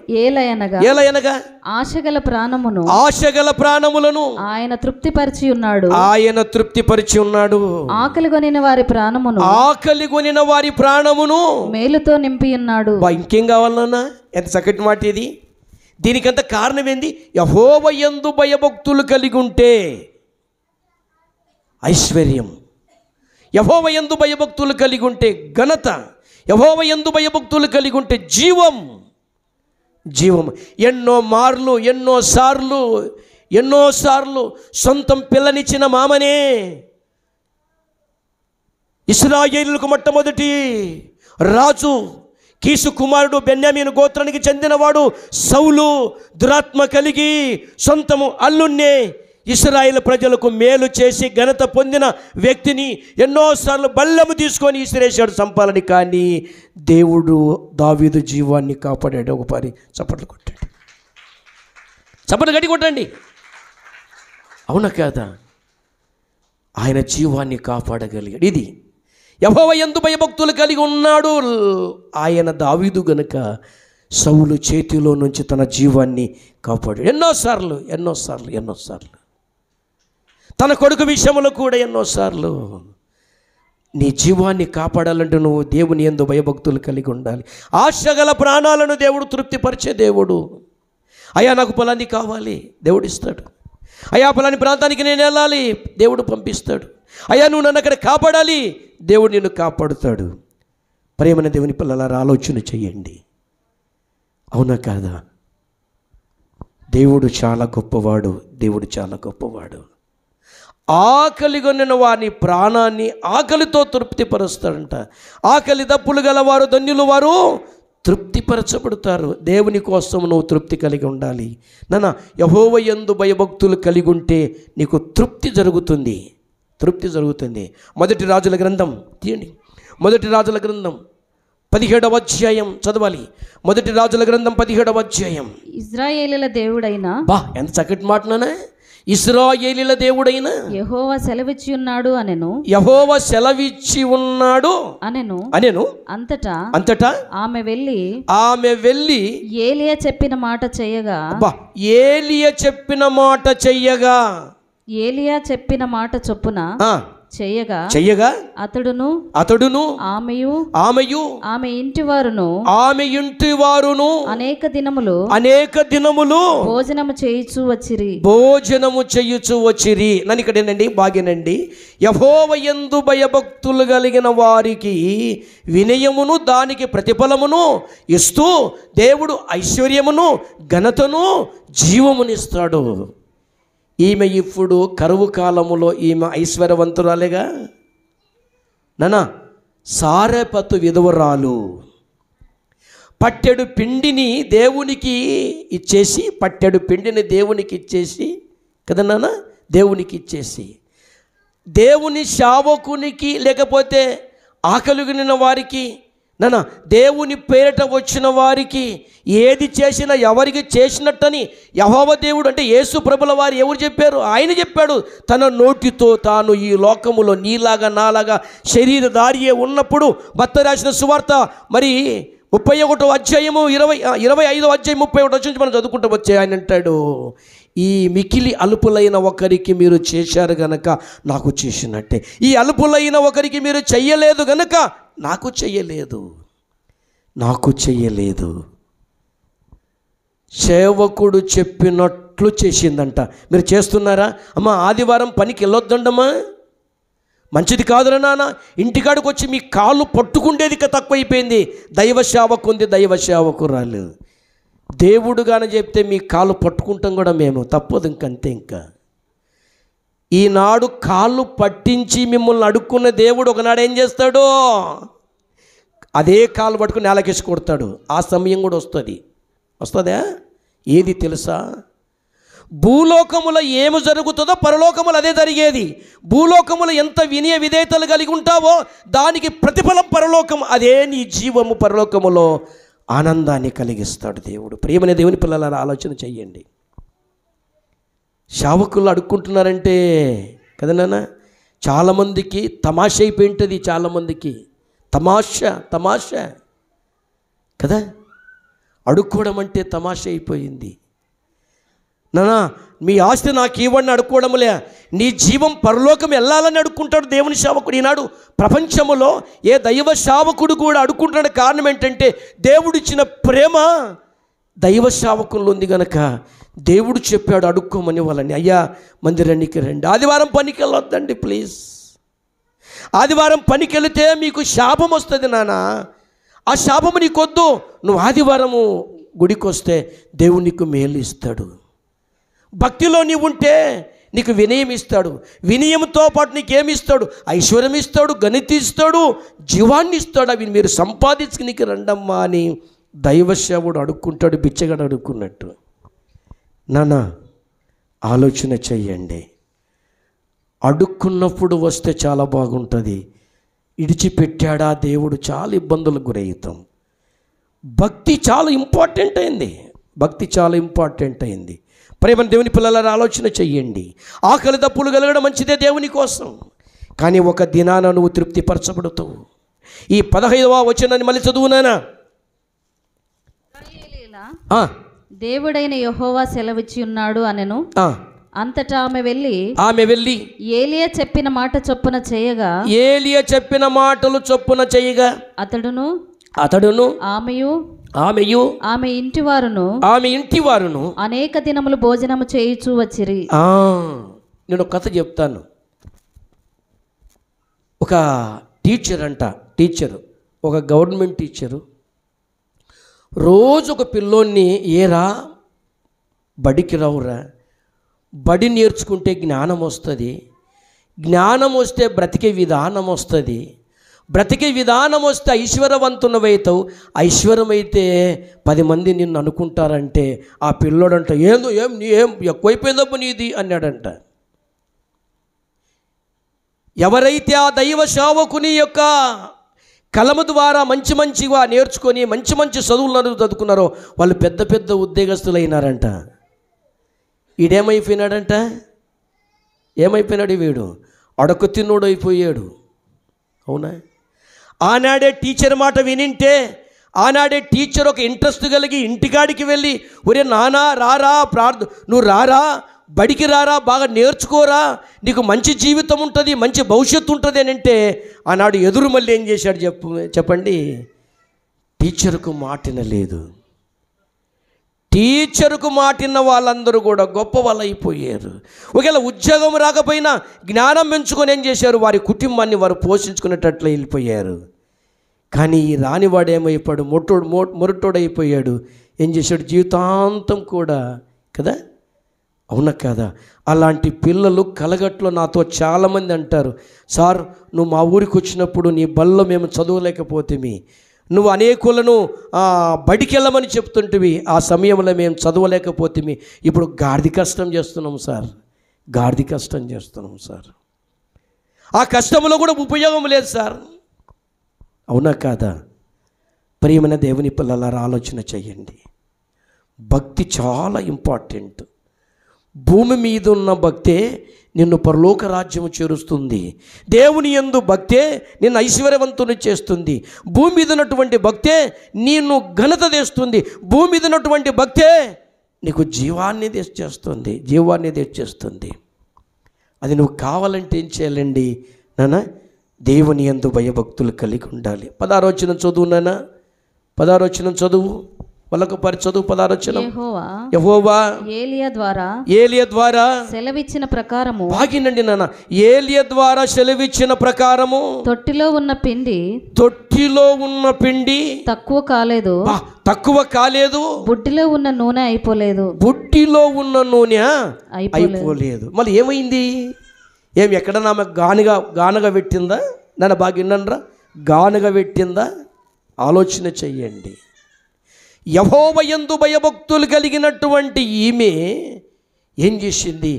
[SPEAKER 1] ఏలయనగా
[SPEAKER 2] ఆశగల ప్రాణమును,
[SPEAKER 1] ఆశగల ప్రాణములను
[SPEAKER 2] ఆయన తృప్తిపరిచి ఉన్నాడు.
[SPEAKER 1] ఆయన తృప్తిపరిచి ఉన్నాడు.
[SPEAKER 2] ఆకలి కొనిన వారి ప్రాణమును,
[SPEAKER 1] ఆకలి కొనిన వారి ప్రాణమును
[SPEAKER 2] మేలుతో నింపి ఉన్నాడు.
[SPEAKER 1] ఇంకేం కావాలన్నా? ఎంత చక్కటి మాట ఇది. దీనికంత కారణం ఏంది? యెహోవా యందు భయభక్తులు కలిగి ఉంటే ఐశ్వర్యం, యెహోవా యందు భయభక్తులు కలిగి ఉంటే ఘనత, యెహోవా యందు భయభక్తులు కలిగి ఉంటే జీవం. ఎన్నోసార్లు సొంతం పిల్లనిచ్చిన మామనే, ఇశ్రాయేలులకు మొట్టమొదటి రాజు కీసు కుమారుడు, బెన్యామీను గోత్రానికి చెందినవాడు సౌలు, దురాత్మ కలిగి సొంతము అల్లున్నే ఇశ్రాయేలు ప్రజలకు మేలు చేసి ఘనత పొందిన వ్యక్తిని ఎన్నోసార్లు బల్లము తీసుకొని ఇసిరేశాడు చంపాలని. కానీ దేవుడు దావీదు జీవాన్ని కాపాడాడు. ఒక పారి చప్పట్లు కొట్టాడు. చప్పట్లు గట్టి కొట్టండి. అవునా కాదా? ఆయన జీవాన్ని కాపాడగలిగాడు. ఇది యెహోవా యందు భయభక్తులు కలిగి ఉన్నాడు ఆయన దావీదు గనుక సౌలు చేతిలో నుంచి తన జీవాన్ని కాపాడాడు. ఎన్నోసార్లు తన కొడుకు విషయంలో కూడా ఎన్నోసార్లు. నీ జీవాన్ని కాపాడాలంటే నువ్వు దేవుని యందు భయభక్తులు కలిగి ఉండాలి. ఆశగల ప్రాణాలను దేవుడు తృప్తిపరిచే దేవుడు. అయ్యా నాకు ఫలాన్ని కావాలి, దేవుడు ఇస్తాడు. అయ్యా ఫలాని ప్రాంతానికి నేను వెళ్ళాలి, దేవుడు పంపిస్తాడు. అయ్యా నువ్వు నన్ను అక్కడ కాపాడాలి, దేవుడు నిన్ను కాపాడుతాడు. ప్రియమైన దేవుని పిల్లలారా, ఆలోచన చెయ్యండి. అవునా కాదా? దేవుడు చాలా గొప్పవాడు. ఆకలి కొనిన వారి ప్రాణాన్ని ఆకలితో తృప్తిపరుస్తాడంట. ఆకలి దప్పులు గలవారు ధన్యులు, వారు తృప్తిపరచబడతారు. దేవుని కోసం నువ్వు తృప్తి కలిగి ఉండాలి నాన్న. యెహోవా యందు భయభక్తులు కలిగి ఉంటే నీకు తృప్తి జరుగుతుంది. మొదటి రాజుల గ్రంథం తీయండి. మొదటి రాజుల గ్రంథం 17వ అధ్యాయం చదవాలి. మొదటి రాజుల గ్రంథం 17వ అధ్యాయం.
[SPEAKER 2] ఇశ్రాయేలీల దేవుడైన,
[SPEAKER 1] ఎంత చక్కటి మాటనా, ఇశ్రాయేలీల దేవుడైన
[SPEAKER 2] యెహోవా సెలవిచ్చి ఉన్నాడు అనెను. అంతటా ఆమె వెళ్ళి ఏలియా చెప్పిన మాట చొప్పున చెయ్యగా అతడును ఆమెయు ఆమె ఇంటి వారును అనేక దినములు భోజనము చేయుచు వచ్చిరి. నన్ను ఇక్కడేనండి, బాగేనండి. యెహోవా యందు భయభక్తులు కలిగిన వారికి వినయమును దానికి ప్రతిఫలమును ఇస్తూ దేవుడు ఐశ్వర్యమును ఘనతను జీవమునిస్తాడు. ఈమె ఇప్పుడు కరువు కాలములో ఈమె ఐశ్వర్యవంతురాలేగా నానా. సారెపతు విధవరాలు పట్టెడు పిండిని దేవునికి ఇచ్చేసి కదా నాన్న, దేవునికి ఇచ్చేసి దేవుని సేవకునికి లేకపోతే ఆకలిగిన వారికి నాన్న, దేవుని పేరిట వచ్చిన వారికి ఏది చేసినా ఎవరికి చేసినట్టని యెహోవా దేవుడు అంటే యేసు ప్రభుల వారు ఎవరు చెప్పారు? ఆయన చెప్పాడు. తన నోటితో తాను ఈ లోకములో నీలాగా నాలాగా శరీరధారియే ఉన్నప్పుడు మత్తయి రాసిన సువార్త మరి 31వ అధ్యాయము 25వ అధ్యాయం 31 వచ్చి మనం చదువుకుంటూ వచ్చే ఆయన అంటాడు, ఈ మికిలి అలుపులైన ఒకరికి మీరు చేశారు గనక నాకు చేసినట్టే, ఈ అలుపులైన ఒకరికి మీరు చెయ్యలేదు గనక నాకు చెయ్యలేదు. సేవకుడు చెప్పినట్లు చేసిందంట. మీరు చేస్తున్నారా? అమ్మ ఆదివారం పనికి వెళ్ళొద్దండమ్మా, మంచిది కాదురా నాన్న. ఇంటికాడికి వచ్చి మీ కాళ్ళు పట్టుకుండేది తక్కువైపోయింది. దైవ సేవకు ఉంది, దైవ సేవకురాలు.
[SPEAKER 1] దేవుడుగానే చెప్తే మీ కాళ్ళు పట్టుకుంటాం కూడా మేము, తప్పదు ఇంకంతే. ఇంకా ఈనాడు కాళ్ళు పట్టించి మిమ్మల్ని అడుక్కున్న దేవుడు ఒకనాడు ఏం చేస్తాడు? అదే కాళ్ళు పట్టుకుని నేలకేసి కొడతాడు. ఆ సమయం కూడా వస్తుందా? ఏది తెలుసా? భూలోకములో ఏమి జరుగుతుందో పరలోకములు అదే జరిగేది. భూలోకములో ఎంత వినయ విధేయతలు కలిగి ఉంటావో దానికి ప్రతిఫలం పరలోకం. అదే నీ జీవము పరలోకములో ఆనందాన్ని కలిగిస్తాడు దేవుడు. ప్రియమైన దేవుని పిల్లలారా, ఆలోచన చెయ్యండి. సేవకులు అడుక్కుంటున్నారంటే కదా నాన్న, చాలామందికి తమాషా అయిపోయింటుంది. చాలామందికి తమాషా కదా, అడుక్కోవడం అంటే తమాషా అయిపోయింది. నానా మీ ఆస్తి నాకు ఇవ్వండి అడుక్కోవడంలే, నీ జీవం పరలోకం వెళ్ళాలని అడుక్కుంటాడు దేవుని సేవకుడు. ఈనాడు ప్రపంచంలో ఏ దైవ సేవకుడు కూడా అడుక్కుంటున్న కారణం ఏంటంటే దేవుడిచ్చిన ప్రేమ దైవ సేవకుల్లో ఉంది కనుక దేవుడు చెప్పాడు అడుక్కోమని వాళ్ళని. అయ్యా మందిరానికి రండి, ఆదివారం పనికి వెళ్ళొద్దండి ప్లీజ్. ఆదివారం పనికి వెళితే మీకు శాపం వస్తుంది నాన్న, ఆ శాపము నీకొద్దు. నువ్వు ఆదివారము గుడికి వస్తే దేవుడు నీకు మేలు ఇస్తాడు. భక్తిలో నీవు ఉంటే నీకు వినయం ఇస్తాడు. వినయంతో పాటు నీకేమి ఇస్తాడు? ఐశ్వర్యం ఇస్తాడు, ఘనత ఇస్తాడు, జీవాన్ని ఇస్తాడు. అవి మీరు సంపాదించుకుని నీకు రండమ్మా అని దైవ సేవుడు అడుక్కుంటాడు, బిచ్చగాడు అడుక్కున్నట్టు. నాన్న ఆలోచన చెయ్యండి. అడుక్కున్నప్పుడు వస్తే చాలా బాగుంటుంది. ఇడిచిపెట్టాడా దేవుడు చాలా ఇబ్బందులకు గురవుతాం. భక్తి చాలా ఇంపార్టెంట్ అయింది. ప్రేమ దేవుని పిల్లల ఆలోచన చెయ్యండి. ఆకలి దప్పులు కలగడం మంచిదే దేవుని కోసం, కానీ ఒక దినాన నువ్వు తృప్తిపరచబడుతావు. ఈ 15వ వచనాన్ని మళ్ళీ చదువునానా.
[SPEAKER 2] దేవుడైన యెహోవా సెలవిచ్చి ఉన్నాడు అనెను. అంతటా ఆమె వెళ్ళి ఏలియా చెప్పిన మాటలు చొప్పున చేయగా అతడును ఆమెయు ఆమె ఇంటి వారును అనేక దినములు భోజనము చేయుచూ వచ్చిరి.
[SPEAKER 1] నేను ఒక కథ చెప్తాను. ఒక టీచరు ఒక గవర్నమెంట్ టీచరు రోజు ఒక పిల్లోన్ని, ఏరా బడికి రావురా, బడి నేర్చుకుంటే జ్ఞానం వస్తుంది, జ్ఞానం వస్తే బ్రతికే విధానం వస్తుంది, బ్రతికే విధానం వస్తే ఐశ్వర్యవంతునవైతావు, ఐశ్వర్యమైతే 10 మంది నిన్ను అనుకుంటారంటే ఆ పిల్లోడంట ఏం ఎక్కువైపోయిందబ్బు నీది అన్నాడంట. ఎవరైతే ఆ దైవ సేవకుని యొక్క కలము ద్వారా మంచిగా నేర్చుకొని మంచి చదువులను చదువుకున్నారో వాళ్ళు పెద్ద ఉద్యోగస్తులు అయినారంట. ఈడేమైపోయినాడంట? ఏమైపోయినాడు వీడు? అడకు తిన్నోడు అయిపోయాడు. అవునా? ఆనాడే టీచర్ మాట వినింటే, ఆనాడే టీచర్ ఒక ఇంట్రెస్ట్ కలిగి ఇంటికాడికి వెళ్ళి, ఒరే నానా రారా, నువ్వు రారా, బడికి రారా, బాగా నేర్చుకోరా, నీకు మంచి జీవితం ఉంటుంది, మంచి భవిష్యత్తు ఉంటుంది అని అంటే, ఆనాడు ఎదురు మళ్ళీ ఏం చేశాడు చెప్పండి? టీచర్కు మాటినలేదు. టీచర్కు మాటిన్న వాళ్ళందరూ కూడా గొప్ప వాళ్ళు అయిపోయారు. ఒకవేళ ఉద్యోగం రాకపోయినా జ్ఞానం పెంచుకొని ఏం చేశారు? వారి కుటుంబాన్ని వారు పోషించుకునేటట్లు వెళ్ళిపోయారు. కానీ ఈ రానివాడు ఏమైపోయాడు? మొరటోడైపోయాడు. ఏం చేశాడు? జీవితాంతం కూడా కదా. అవునా కదా? అలాంటి పిల్లలు కలగట్లో నాతో చాలామంది అంటారు, సార్ నువ్వు మా ఊరికి వచ్చినప్పుడు నీ బల్లో మేము చదవలేకపోతేమి, నువ్వు అనేకులను బడికి వెళ్ళమని చెప్తుంటివి, ఆ సమయంలో మేము చదవలేకపోతేమి, ఇప్పుడు గాడిద కష్టం చేస్తున్నాం సార్, ఆ కష్టంలో కూడా ఉపయోగం లేదు సార్. అవునా కాదా? ప్రియమైన దేవుని పిల్లలారా ఆలోచన చెయ్యండి. భక్తి చాలా ఇంపార్టెంట్. భూమి మీద ఉన్న భక్తే నిన్ను పరలోక రాజ్యము చేరుస్తుంది. దేవుని యందు భక్తే నిన్ను ఐశ్వర్యవంతుని చేస్తుంది. భూమి మీద ఉన్నటువంటి భక్తే నిన్ను ఘనత తెస్తుంది. భూమి మీద ఉన్నటువంటి భక్తే నీకు జీవాన్ని తెచ్చేస్తుంది. అది నువ్వు కావాలంటే ఏం చేయాలండి నాన్న? దేవుని యందు భయభక్తులు కలిగి ఉండాలి. 16వ వచనం చదువు నాన్న, 16వ వచనం చదువు. వాళ్ళకు చదువు 16వ వచనం.
[SPEAKER 2] యెహోవా
[SPEAKER 1] యెహోవా
[SPEAKER 2] ఏలియా ద్వారా సెలవిచ్చిన ప్రకారము,
[SPEAKER 1] బాగినండి నాన్న, ఏలియా ద్వారా సెలవిచ్చిన ప్రకారము
[SPEAKER 2] తొట్టిలో ఉన్న పిండి తక్కువ కాలేదు, బుడ్డిలో ఉన్న నూనె
[SPEAKER 1] అయిపోలేదు. మళ్ళీ ఏమైంది? ఎక్కడన్నా ఆమె గానుగా పెట్టిందా? నన్ను బాగా వినండిరా, గానుగా పెట్టిందా? ఆలోచన చెయ్యండి. యెహోవా యందు భయభక్తులు కలిగినటువంటి ఈమె ఏం చేసింది?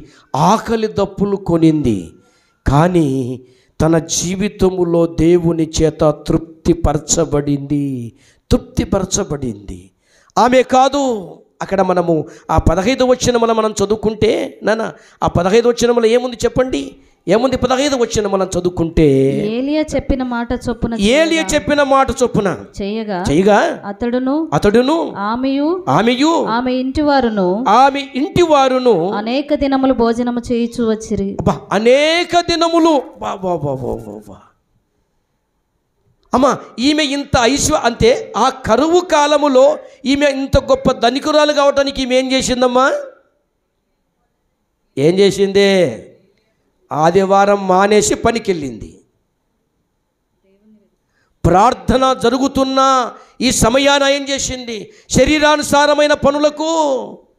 [SPEAKER 1] ఆకలి దప్పులు కొనింది, కానీ తన జీవితములో దేవుని చేత తృప్తిపరచబడింది. ఆమె కాదు. అక్కడ మనము ఆ 15వ వచనములో మనం చదువుకుంటే నాన్న, ఆ 15వ వచనములో ఏముంది చెప్పండి? ఏముంది? 15వ వచనం మనం చదువుకుంటే, ఏలియా చెప్పిన మాట చొప్పున చేయగా అతడును ఆమెయు ఆమె ఇంటి వారును
[SPEAKER 2] అనేక దినములు భోజనము చేయుచు వచ్చిరి.
[SPEAKER 1] అనేక దినములు. అమ్మా, ఈమె ఇంత అంతే ఆ కరువు కాలములో ఈమె ఇంత గొప్ప ధనికురాలు కావటానికి ఈమె ఏం చేసిందమ్మా? ఏం చేసింది? ఆదివారం మానేసి పనికెళ్ళింది. ప్రార్థన జరుగుతున్న ఈ సమయాన ఏం చేసింది? శరీరానుసారమైన పనులకు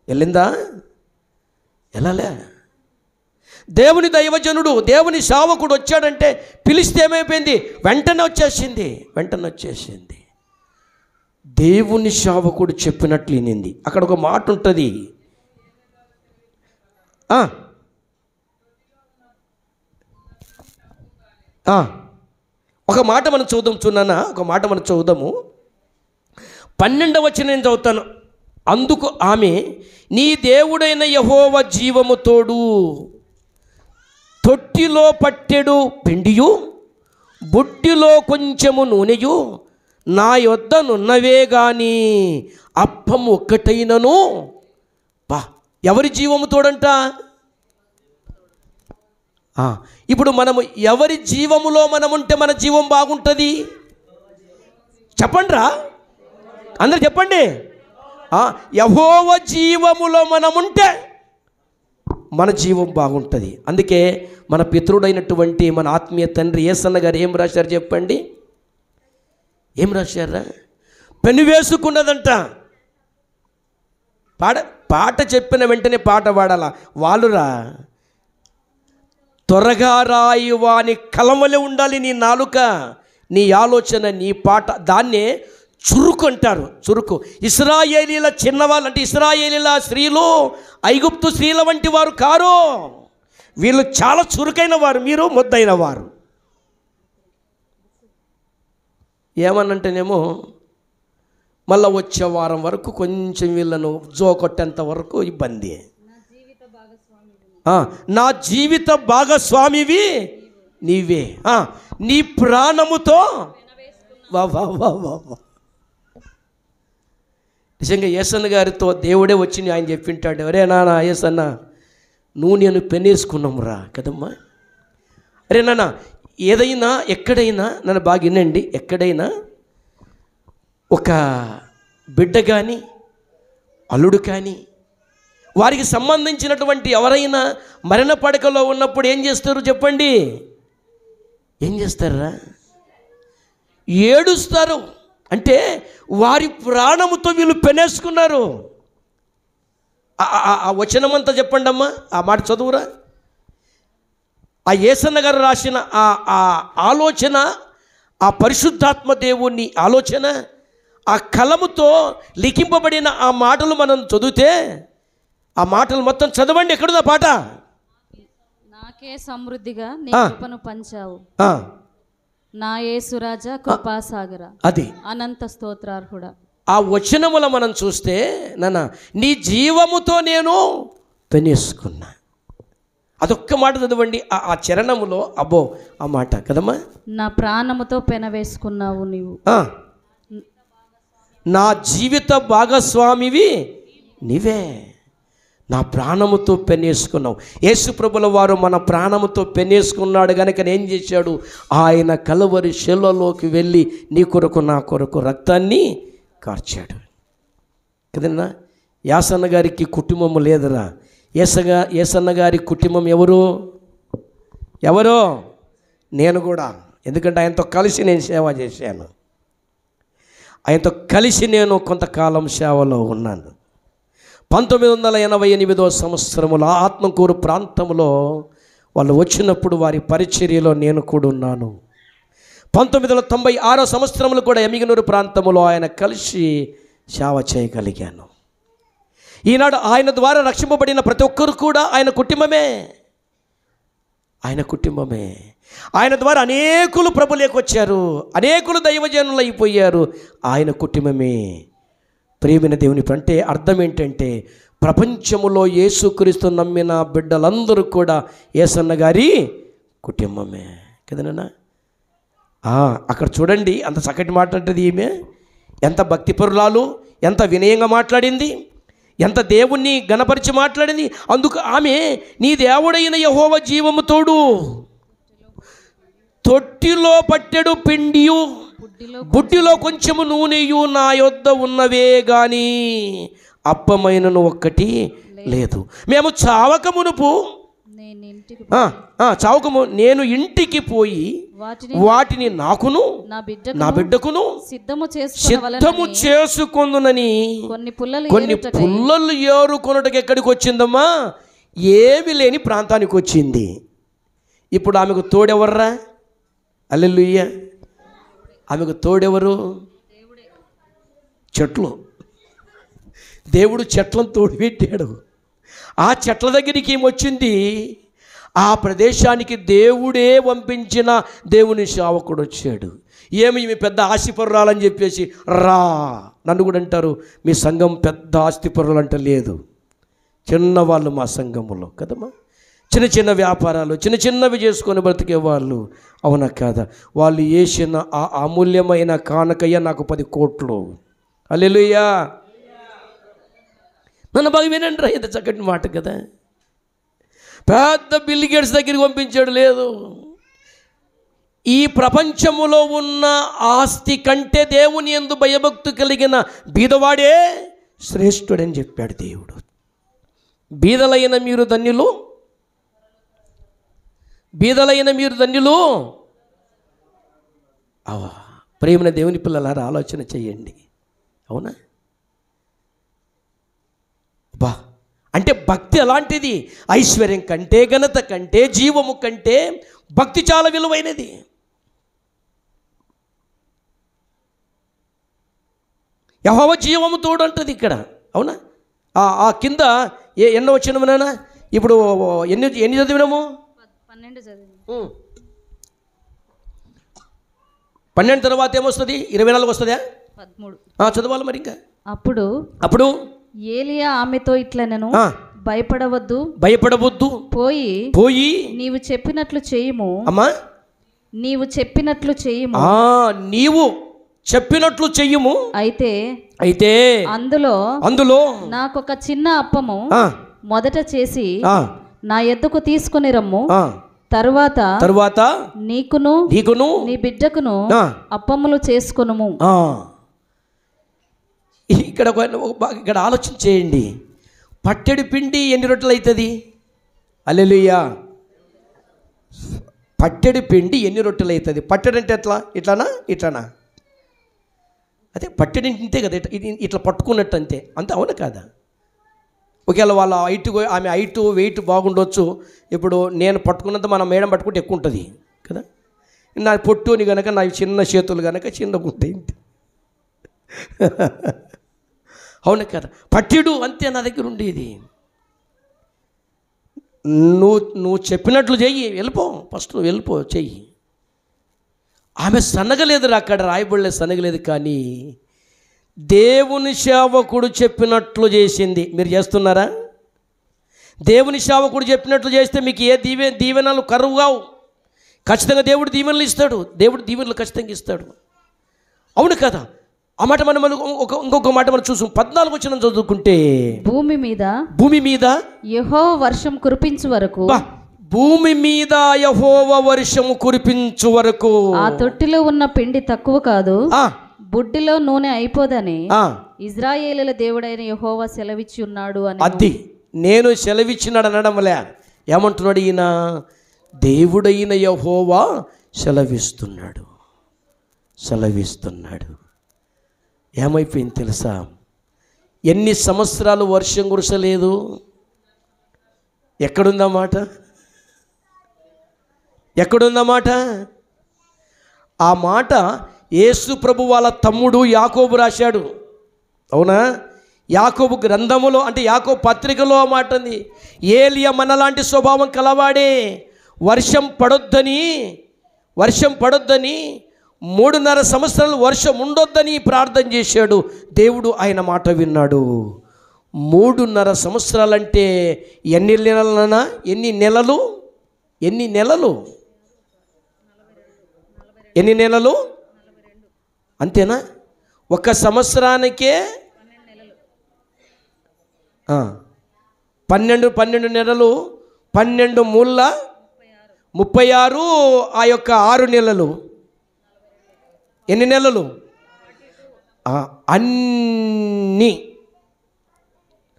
[SPEAKER 1] వెళ్ళిందా? వెళ్ళలే. దేవుని దైవజనుడు, దేవుని సేవకుడు వచ్చాడంటే పిలిస్తే ఏమైపోయింది? వెంటనే వచ్చేసింది. దేవుని సేవకుడు చెప్పినట్లు వినింది. అక్కడ ఒక మాట ఉంటుంది. ఒక మాట మనం చదువుదాము. 12వ వచనం నేను చదువుతాను. అందుకు ఆమె, నీ దేవుడైన యెహోవా జీవము తోడు, తొట్టిలో పట్టెడు పిండియు బుట్టిలో కొంచెము నూనెయు నా యొద్దనున్నవే గాని అప్పము ఒక్కటైనను. ఎవరి జీవము తోడంట? ఇప్పుడు మనము ఎవరి జీవములో మనముంటే మన జీవం బాగుంటుంది? చెప్పండిరా, అందరు చెప్పండి. యెహోవా జీవములో మనముంటే మన జీవం బాగుంటుంది. అందుకే మన పితరుడైనటువంటి మన ఆత్మీయ తండ్రి యేసన్న గారు ఏం రాశారు చెప్పండి? ఏం రాశారా? పెను వేసుకున్నదంట. పాట చెప్పిన వెంటనే పాట పాడాలా? వాళ్ళురా, త్వరగా రాయి వాని కలమలే ఉండాలి నీ నాలుక, నీ ఆలోచన, నీ పాట. దాన్నే చురుకు అంటారు. చురుకు. ఇశ్రాయేలీల చిన్నవాళ్ళు అంటే ఇశ్రాయేలీల స్త్రీలు ఐగుప్తు స్త్రీల వంటి వారు కారు. వీళ్ళు చాలా చురుకైన వారు, మీరు ముద్దైన వారు. ఏమనంటేనేమో మళ్ళీ వచ్చే వారం వరకు కొంచెం వీళ్ళను జోకొట్టేంత వరకు ఇబ్బంది. నా జీవిత భాగస్వామివి నీవే, నీ ప్రాణముతో. నిజంగా యేసన్న గారితో దేవుడే వచ్చి ఆయన చెప్పింటాడు, అరే నాన్న యేసన్న, నువ్వు నేను పెనేసుకున్నామురా కదమ్మా. అరే నాన్న, ఏదైనా ఎక్కడైనా నన్ను బాగా వినండి, ఎక్కడైనా ఒక బిడ్డ కానీ అల్లుడు కానీ వారికి సంబంధించినటువంటి ఎవరైనా మరణ పడకలో ఉన్నప్పుడు ఏం చేస్తారు చెప్పండి? ఏం చేస్తారా? ఏడుస్తారు. అంటే వారి ప్రాణముతో వీళ్ళు పెనేసుకున్నారు. ఆ వచనమంతా చెప్పండి అమ్మా, ఆ మాట చదువురా. ఆ యేసన్న గారు రాసిన ఆ ఆలోచన, ఆ పరిశుద్ధాత్మ దేవుని ఆలోచన, ఆ కలముతో లిఖింపబడిన ఆ మాటలు మనం చదివితే, ఆ మాటలు మొత్తం చదవండి. ఎక్కడుందా పాట?
[SPEAKER 2] నాకే సమృద్ధిగా నీ కృపను పంచావు, నా యేసురాజా కృపాసాగర, అది అనంత స్తోత్రార్హుడా.
[SPEAKER 1] ఆ వచనముల మనం చూస్తే నాన్న, నీ జీవముతో నేను పెనేసుకున్నా. అదొక్క మాట చదవండి ఆ చరణములో. అబ్బో, ఆ మాట కదమ్మా.
[SPEAKER 2] నా ప్రాణముతో పెనవేసుకున్నావు నీవు,
[SPEAKER 1] నా జీవిత భాగస్వామివి నీవే, నా ప్రాణముతో పెనేసుకున్నావు. యేసు ప్రభుల వారు మన ప్రాణముతో పెనేసుకున్నాడు కనుక ఏం చేశాడు? ఆయన కలువరి శిలువలోకి వెళ్ళి నీ కొరకు నా కొరకు రక్తాన్ని కార్చాడు. కదన్నా. యాసన్న గారికి కుటుంబం లేదురా. ఏసన్న గారి కుటుంబం ఎవరో నేను కూడా. ఎందుకంటే ఆయనతో కలిసి నేను సేవ చేశాను. ఆయనతో కలిసి నేను కొంతకాలం సేవలో ఉన్నాను. 1988 సంవత్సరములో ఆత్మకూరు ప్రాంతంలో వాళ్ళు వచ్చినప్పుడు వారి పరిచర్యలో నేను కూడా ఉన్నాను. 1996 సంవత్సరంలో కూడా ఎమిగనూరు ప్రాంతంలో ఆయన కలిసి సేవ చేయగలిగాను. ఈనాడు ఆయన ద్వారా రక్షింపబడిన ప్రతి ఒక్కరు కూడా ఆయన కుటుంబమే. ఆయన ద్వారా అనేకులు ప్రభులేకి వచ్చారు, అనేకులు దైవజనులు అయిపోయారు. ఆయన కుటుంబమే. ప్రియమైన దేవుని అంటే అర్థం ఏంటంటే ప్రపంచములో యేసుక్రీస్తు నమ్మిన బిడ్డలందరూ కూడా యేసన్న గారి కుటుంబమే కదనా. అక్కడ చూడండి, అంత చక్కటి మాట్లాడుతుంది ఈమె. ఎంత భక్తిపరురాలు, ఎంత వినయంగా మాట్లాడింది, ఎంత దేవుణ్ణి గణపరిచి మాట్లాడింది. అందుకు ఆమె నీ దేవుడైన యెహోవా జీవము తోడు, తొట్టిలో పట్టెడు పిండియు బుడ్డిలో కొంచెము నూనెయు నా యొద్ద ఉన్నవే గాని అప్పమైనను ఒక్కటి లేదు. మేము చావక మునుపు నేను ఇంటికి పోయి వాటిని నాకును నా బిడ్డకును సిద్ధము చేసుకొందునని కొన్ని పుల్లలు ఏరుకొనుటకు ఎక్కడికి వచ్చిందమ్మా? ఏమి లేని ప్రాంతానికి వచ్చింది. ఇప్పుడు ఆమెకు తోడెవర్రా? హల్లెలూయా. ఆమెకు తోడెవరు? చెట్లు. దేవుడు చెట్లను తోడుపెట్టాడు. ఆ చెట్ల దగ్గరికి ఏమొచ్చింది? ఆ ప్రదేశానికి దేవుడే పంపించిన దేవుని సేవకుడు వచ్చాడు. ఏమి ఈమె పెద్ద ఆస్తిపరురాలని చెప్పేసి రా. నన్ను కూడా అంటారు, మీ సంఘం పెద్ద ఆస్తిపరులు అంటే లేదు, చిన్నవాళ్ళు మా సంఘములో కదమ్మా. చిన్న వ్యాపారాలు చిన్నవి చేసుకొని బ్రతికే వాళ్ళు. అవునా కాదా? వాళ్ళు వేసిన ఆ అమూల్యమైన కానుకయ్య నాకు 10 కోట్లు. హల్లెలూయా. నన్ను బాగా వినండి రా, ఎంత చక్కటి మాట కదా. పెద్ద బిల్ గేట్స్ దగ్గరికి పంపించాడు లేదు. ఈ ప్రపంచములో ఉన్న ఆస్తి కంటే దేవుని యందు భయభక్తి కలిగిన బీదవాడే శ్రేష్ఠుడని చెప్పాడు దేవుడు. బీదలైన మీరు ధన్యులు, ప్రేమన దేవుని పిల్లలారా ఆలోచన చెయ్యండి. అవునా? బా అంటే భక్తి అలాంటిది. ఐశ్వర్యం కంటే, ఘనత కంటే, జీవము కంటే భక్తి చాలా విలువైనది. యెహోవా జీవము తోడు అంటది ఇక్కడ. అవునా? ఆ కింద ఎన్నో వచ్చినాము నాన్న? ఇప్పుడు ఎన్ని చదివినాము? 12 తర్వాత ఏమొస్తుంది? 24 వస్తుందా? 13 చదవాలి మరి. ఇంకా అప్పుడు
[SPEAKER 2] ఏలియా ఆమెతో ఇట్లనెను,
[SPEAKER 1] భయపడవద్దు, పోయి
[SPEAKER 2] నీవు చెప్పినట్లు చేయుము.
[SPEAKER 1] అమ్మా,
[SPEAKER 2] నీవు చెప్పినట్లు చేయుము.
[SPEAKER 1] నీవు చెప్పినట్లు చెయ్యుము. అయితే అందులో
[SPEAKER 2] నాకొక చిన్న అప్పము మొదట చేసి నా ఎద్దుకు తీసుకుని రమ్ము. తరువాత నీకును నీ బిడ్డకును అప్పములు చేసుకొనుము.
[SPEAKER 1] ఇక్కడ ఆలోచన చేయండి. పట్టెడు పిండి ఎన్ని రొట్టెలు అవుతుంది? హల్లెలూయా. పట్టెడు పిండి ఎన్ని రొట్టెలు అవుతుంది? పట్టెడు అంటే ఇట్లానా? అదే పట్టెడు ఇంతే కదా, ఇట్లా పట్టుకున్నట్టు అంతే. అవును కాదా? ఒకవేళ వాళ్ళ ఆమె హైట్ వెయిట్ బాగుండొచ్చు. ఇప్పుడు నేను పట్టుకున్నంత మన మేడం పట్టుకుంటే ఎక్కువ ఉంటుంది కదా. నా పొట్టుని కనుక నా చిన్న చేతులు కనుక చిన్నగా ఉంటాయి. అవును కదా? పట్టెడు అంతే నా దగ్గర ఉండేది. నువ్వు చెప్పినట్లు చెయ్యి, ఫస్ట్ వెళ్ళిపో చెయ్యి. ఆమె సనగలేదు, అక్కడ రాయబడలేదు సనగలేదు, కానీ దేవుని సేవకుడు చెప్పినట్లు చేసింది. మీరు చేస్తున్నారా? దేవుని సేవకుడు చెప్పినట్లు చేస్తే మీకు ఏ దీవెనలు కరువు కావు. ఖచ్చితంగా దేవుడు దీవెనలు ఇస్తాడు. దేవుడు దీవెనలు ఖచ్చితంగా ఇస్తాడు. అవును కదా? ఆ మాట మనం ఇంకొక మాట మనం చూసాం. 14 వచనం చదువుకుంటే, భూమి మీద
[SPEAKER 2] యెహోవా వర్షం కురిపించు వరకు,
[SPEAKER 1] భూమి మీద యెహోవా వర్షము కురిపించు వరకు
[SPEAKER 2] ఆ తొట్టిలో ఉన్న పిండి తక్కువ కాదు, బుడ్డిలో నూనె అయిపోదని
[SPEAKER 1] ఆ,
[SPEAKER 2] ఇజ్రాయేలుల దేవుడైన యెహోవా సెలవిచ్చి ఉన్నాడు అని.
[SPEAKER 1] అది నేను సెలవిచ్చినాడు అనడంలే, ఏమంటున్నాడు ఈయన? దేవుడైన యెహోవా సెలవిస్తున్నాడు. ఏమైపోయింది తెలుసా? ఎన్ని సంవత్సరాలు వర్షం కురసలేదు. ఎక్కడుందన్నమాట? ఆ మాట యేసు ప్రభు వాళ్ళ తమ్ముడు యాకోబు రాశాడు. అవునా? యాకోబు గ్రంథములో, అంటే యాకోబు పత్రికలో ఆ మాట ఉంది. ఏలియా మనలాంటి స్వభావం కలవాడే. వర్షం పడొద్దని 3.5 సంవత్సరాలు వర్షం ఉండొద్దని ప్రార్థన చేశాడు. దేవుడు ఆయన మాట విన్నాడు. 3.5 సంవత్సరాలంటే ఎన్ని నెలలనా? ఎన్ని నెలలు? అంతేనా? ఒక సంవత్సరానికే 12 నెలలు, 12 మూళ్ళ 36. ఆ యొక్క 6 నెలలు ఎన్ని నెలలు? అన్ని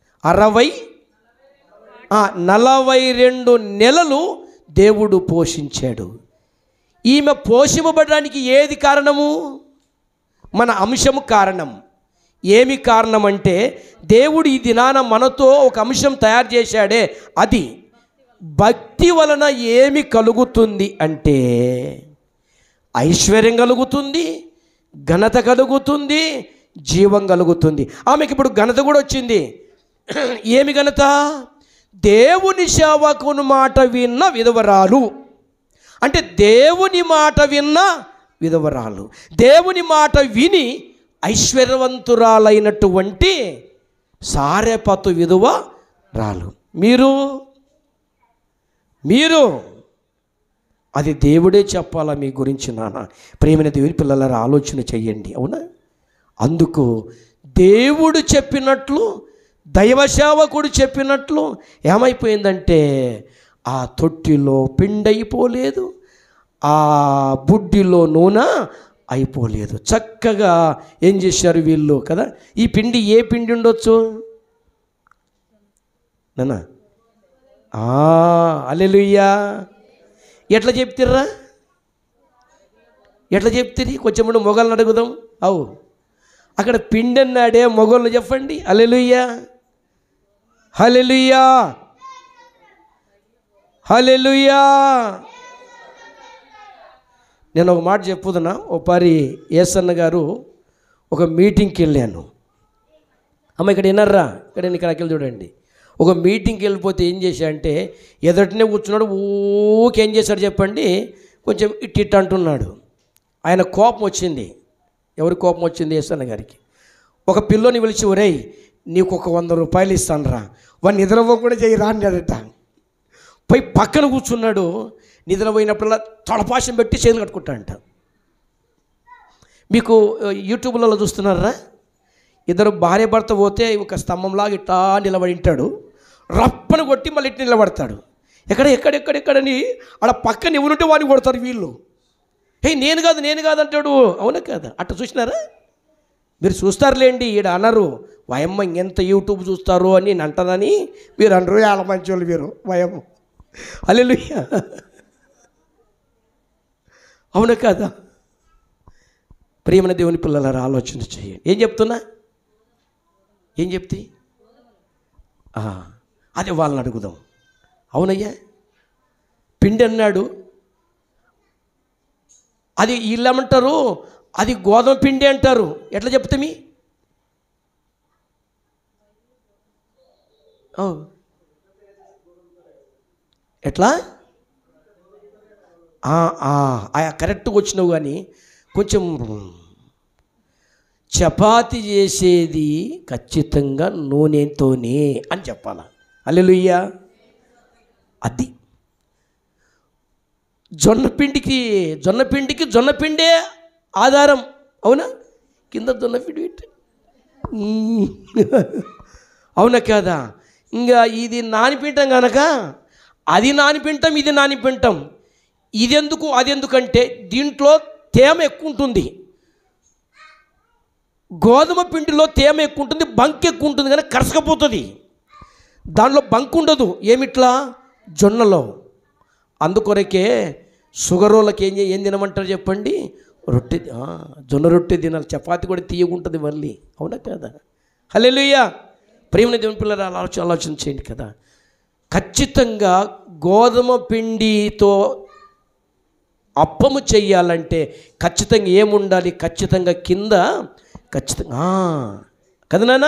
[SPEAKER 1] 42 నెలలు దేవుడు పోషించాడు. ఈమె పోషింపబడడానికి ఏది కారణము? మన అంశము కారణం. ఏమి కారణం అంటే, దేవుడు ఈ దినాన మనతో ఒక అంశం తయారు చేశాడే, అది భక్తి వలన ఏమి కలుగుతుంది అంటే ఐశ్వర్యం కలుగుతుంది, ఘనత కలుగుతుంది, జీవం కలుగుతుంది. ఆమెకి ఇప్పుడు ఘనత కూడా వచ్చింది. ఏమి ఘనత? దేవుని సేవకుని మాట విన్న విధవరాలు. అంటే దేవుని మాట విన్న విధవరాలు, దేవుని మాట విని ఐశ్వర్యవంతురాలైనటువంటి సారెపతు విధవరాలు. మీరు అది దేవుడే చెప్పాలా మీ గురించి? నాన్న, ప్రేమైన దేవుని పిల్లల ఆలోచన చెయ్యండి. అవునా? అందుకు దేవుడు చెప్పినట్లు, దైవ సేవకుడు చెప్పినట్లు ఏమైపోయిందంటే, ఆ తొట్టిలో పిండి అయిపోలేదు, ఆ బుడ్డిలో నూనె అయిపోలేదు. చక్కగా ఏం చేశారు వీళ్ళు కదా? ఈ పిండి ఏ పిండి ఉండొచ్చు నాన్న? హల్లెలూయా. ఎట్లా చెప్తిర్రా? కొంచెం మొగలను అడుగుదాం. అవు అక్కడ పిండి అన్నాడే, మొగళ్ళు చెప్పండి. హల్లెలూయా, హల్లెలూయా, హల్లెలూయా. నేను ఒక మాట చెప్పుదునా? ఓపారి ఏసన్న గారు ఒక మీటింగ్కి వెళ్ళాను. అమ్మ ఇక్కడ వినర్రా, ఇక్కడ అక్కడికి చూడండి. ఒక మీటింగ్కి వెళ్ళిపోతే ఏం చేశా అంటే, ఎదుటనే కూర్చున్నాడు. ఊకేం చేశాడు చెప్పండి? కొంచెం ఇట్ అంటున్నాడు. ఆయన కోపం వచ్చింది. ఎవరి కోపం వచ్చింది? ఏసన్న గారికి. ఒక పిల్లోని పిలిచి, ఒరేయ్ నీకు ఒక 100 రూపాయలు ఇస్తాను రా, వాడిని నిద్రపోకుండా చేయరా అన్నాడట. పోయి పక్కన కూర్చున్నాడు. నిద్రపోయినప్పుడల్లా తొడపాశం పెట్టి చేతులు కట్టుకుంటాడంట. మీకు యూట్యూబ్లలో చూస్తున్నారా? ఇద్దరు భార్య భర్త పోతే ఒక స్తంభంలాగా ఇట్టా నిలబడి ఉంటాడు. రప్పని కొట్టి మళ్ళీ ఇట్లా నిలబడతాడు. ఎక్కడెక్కడెక్కడని ఆడ పక్కన ఎవరుంటే వాడిని కొడతారు వీళ్ళు. నేను కాదు అంటాడు. అవునా కదా? అట్లా చూసినారా? మీరు చూస్తారులేండి. ఈడ అనరు, వయమ్మ ఇంకెంత యూట్యూబ్ చూస్తారు అని నేను అంటానని మీరు అనరు. చాలా మంచి వాళ్ళు మీరు, వయమ్మ. హల్లెలూయా. అవునా కదా? ప్రియమైన దేవుని పిల్లలారా, ఆలోచన చేయండి. ఏం చెప్తే అదే వాళ్ళని అడుగుదాం. అవునయ్యా, పిండి అన్నాడు. అది వీళ్ళేమంటారు? అది గోధుమ పిండి అంటారు. ఎట్లా చెప్తామి? ఎట్లా? కరెక్ట్గా వచ్చినావు, కానీ కొంచెం చపాతి చేసేది ఖచ్చితంగా నూనెతోనే అని చెప్పాలా? హల్లెలూయా. అది జొన్నపిండికి జొన్నపిండే ఆధారం. అవునా? కింద జొన్నపిండి పెట్టి, అవునా కదా? ఇంకా ఇది నానిపింటాం కనుక అది నానిపింటాం, ఇది నానిపింటాం. ఇదెందుకు అదెందుకంటే దీంట్లో తేమ ఎక్కువ ఉంటుంది. గోధుమ పిండిలో తేమ ఎక్కువ ఉంటుంది, బంక్ ఎక్కువ ఉంటుంది, కానీ కరసకపోతుంది. దానిలో బంక్ ఉండదు. ఏమిట్లా? జొన్నలో. అందుకొరకే షుగర్ వాళ్ళకి ఏం తినమంటారు చెప్పండి? రొట్టె, జొన్న రొట్టె తినాలి. చపాతి కూడా తీయగుంటుంది మళ్ళీ, అవునా కదా? హల్లెలూయా. ప్రియమైన దేవుని పిల్లలు ఆలోచన చేయండి కదా. ఖచ్చితంగా గోధుమ పిండితో అప్పము చెయ్యాలంటే ఖచ్చితంగా ఏముండాలి? ఖచ్చితంగా కింద ఖచ్చితంగా కదా నాన్న,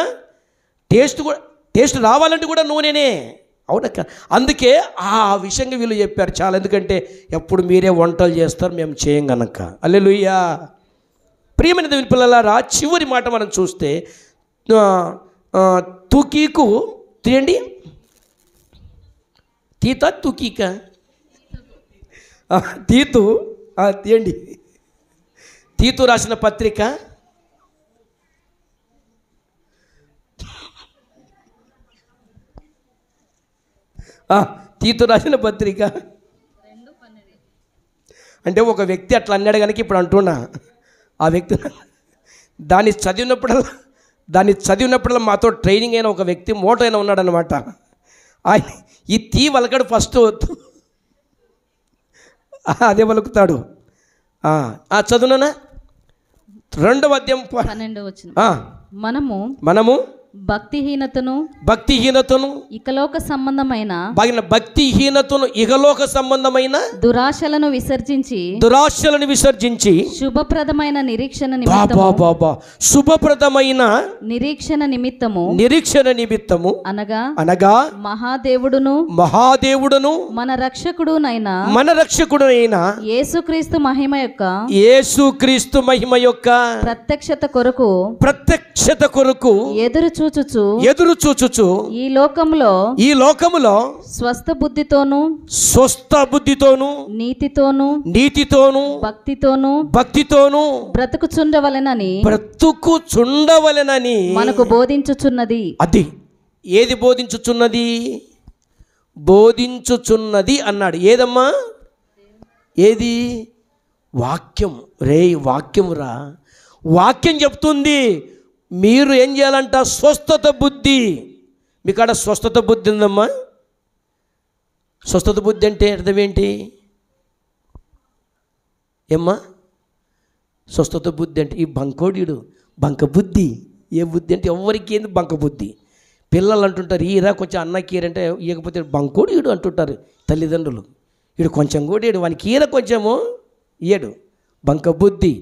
[SPEAKER 1] టేస్ట్ రావాలంటే కూడా నూనెనే, అవునక్క. అందుకే ఆ విషయంగా వీళ్ళు చెప్పారు చాలా. ఎందుకంటే ఎప్పుడు మీరే వంటలు చేస్తారు, మేము చేయం గనక. హల్లెలూయా. ప్రియమైన దేవుని పిల్లలారా, చివరి మాట మనం చూస్తే తుకీకు తీయండి. తీత తుకీక తీతు తీయండి. తీతు రాసిన పత్రిక తీతు రాసిన పత్రిక అంటే ఒక వ్యక్తి అట్లా అన్నాడు కనుక ఇప్పుడు అంటున్నా. ఆ వ్యక్తి దాన్ని చదివినప్పుడల్లా మాతో ట్రైనింగ్ అయిన ఒక వ్యక్తి మోటో అయినా ఉన్నాడనమాట. ఆయన ఈ తీ వలకడు ఫస్ట్ అదే వలుకుతాడు. చదువునా 2వ అధ్యాయం
[SPEAKER 2] 12వ వచనం.
[SPEAKER 1] మనము
[SPEAKER 2] భక్తిహీనతను
[SPEAKER 1] ఇహలోక సంబంధమైన
[SPEAKER 2] దురాశలను విసర్జించి శుభప్రదమైన నిరీక్షణ నిమిత్తము అనగా మహాదేవుడును మన రక్షకుడునైన యేసుక్రీస్తు మహిమ యొక్క ప్రత్యక్షత కొరకు ఎదురు చూచుచు ఈ లోకములో స్వస్థ బుద్ధితోను నీతితోను భక్తితోను బ్రతుకుచుండవలెనని మనకు బోధించుచున్నది.
[SPEAKER 1] అది ఏది బోధించుచున్నది అన్నాడు. ఏదమ్మా? ఏది? వాక్యం. వాక్యమురా. వాక్యం చెప్తుంది మీరు ఏం చేయాలంట? స్వస్థత బుద్ధి. మీ కాడ స్వస్థత బుద్ధి ఉందమ్మా? స్వస్థత బుద్ధి అంటే అర్థం ఏంటి ఏమ్మా? స్వస్థత బుద్ధి అంటే ఈ బంకోడీడు బంక బుద్ధి. ఏ బుద్ధి అంటే ఎవరికి ఏంది బంక బుద్ధి. పిల్లలు అంటుంటారు ఈరా కొంచెం అన్నకి ఈరంటే ఇవ్వకపోతే బంకోడీడు అంటుంటారు తల్లిదండ్రులు. వీడు కొంచెం కూడా ఈడు వానికి ఈర కొంచెము ఇయ్యడు. బంక బుద్ధి,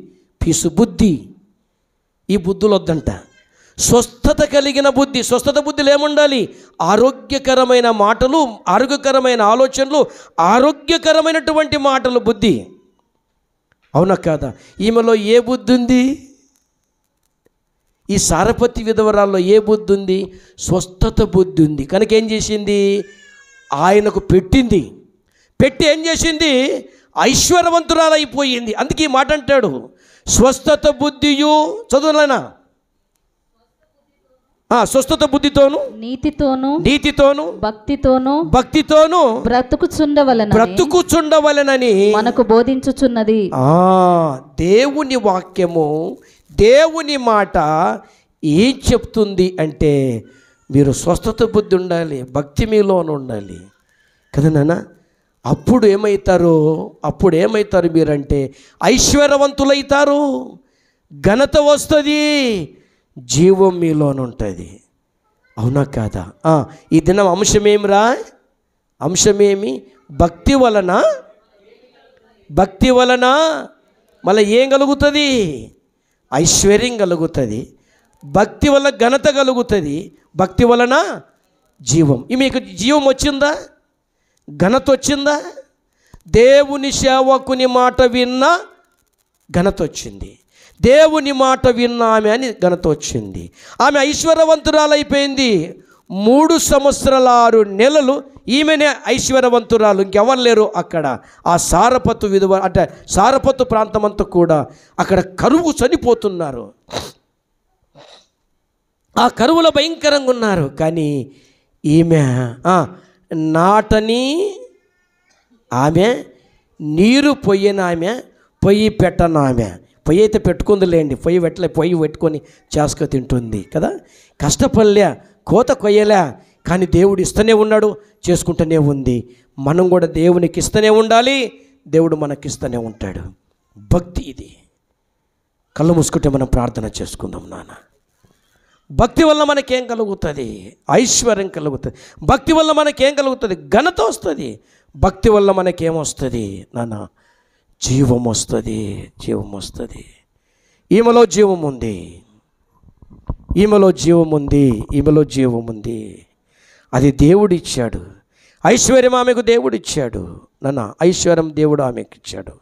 [SPEAKER 1] పిసు బుద్ధి, ఈ బుద్ధులు వద్దంట. స్వస్థత కలిగిన బుద్ధి. స్వస్థత బుద్ధిలో ఏముండాలి? ఆరోగ్యకరమైన మాటలు, ఆరోగ్యకరమైన ఆలోచనలు, ఆరోగ్యకరమైనటువంటి మాటలు బుద్ధి. అవునా కాదా? ఈమెలో ఏ బుద్ధి ఉంది? ఈ సారపతి విధవరాల్లో ఏ బుద్ధి ఉంది? స్వస్థత బుద్ధి ఉంది. కనుక ఏం చేసింది? ఆయనకు పెట్టి ఏం చేసింది? ఐశ్వర్యవంతురాలైపోయింది. అందుకే ఈ మాట అంటాడు, స్వస్థత బుద్ధియు చదువులైనా స్వస్థత బుద్ధితోను నీతితోను భక్తితోను బ్రతుకుచుండవలెనని మనకు బోధించుచున్నది. దేవుని వాక్యము, దేవుని మాట ఏం చెప్తుంది అంటే మీరు స్వస్థత బుద్ధి ఉండాలి, భక్తి మీలోనే ఉండాలి కదా నాన్న. అప్పుడు ఏమవుతారు మీరంటే ఐశ్వర్యవంతులైతారు, ఘనత వస్తుంది, జీవం మీలోనే ఉంటుంది. అవునా కాదా? ఈ దినం అంశమేమి? భక్తి వలన మళ్ళీ ఏం కలుగుతుంది? ఐశ్వర్యం కలుగుతుంది. భక్తి వల్ల ఘనత కలుగుతుంది. భక్తి వలన జీవం. మీకు జీవం వచ్చిందా? ఘనత వచ్చిందా? దేవుని సేవకుని మాట విన్నా ఘనత వచ్చింది. దేవుని మాట విన్న ఆమె అని ఘనత వచ్చింది. ఆమె ఐశ్వర్యవంతురాలైపోయింది. 3 సంవత్సరాల 6 నెలలు ఈమెనే ఐశ్వర్యవంతురాలు, ఇంకెవరు లేరు అక్కడ. ఆ సారపతు విధవ అంటే సారపతు ప్రాంతం అంతా కూడా అక్కడ కరువు చనిపోతున్నారు. ఆ కరువులో భయంకరంగా ఉన్నారు. కానీ ఈమె నాటని ఆమె, నీరు పొయ్యిన ఆమె, పొయ్యి పెట్టను ఆమె, పొయ్యి అయితే పెట్టుకుందిలేండి, పొయ్యి పెట్టుకొని చేసుక తింటుంది కదా. కష్టపడలే, కోత కొయ్యలే, కానీ దేవుడు ఇస్తూనే ఉన్నాడు, చేసుకుంటూనే ఉంది. మనం కూడా దేవునికి ఇస్తూనే ఉండాలి, దేవుడు మనకిస్తూనే ఉంటాడు. భక్తి ఇది. కళ్ళు మూసుకుంటే మనం ప్రార్థన చేసుకుందాం. నాన్న, భక్తి వల్ల మనకేం కలుగుతుంది? ఐశ్వర్యం కలుగుతుంది. భక్తి వల్ల మనకేం కలుగుతుంది? ఘనత వస్తుంది. భక్తి వల్ల మనకేమొస్తుంది నాన్న? జీవం వస్తుంది. జీవం వస్తుంది. ఈమెలో జీవం ఉంది, ఈమెలో జీవం ఉంది, ఈమెలో జీవం ఉంది. అది దేవుడిచ్చాడు. ఐశ్వర్యం ఆమెకు దేవుడిచ్చాడు నాన్న. ఐశ్వర్యం దేవుడు ఆమెకు ఇచ్చాడు.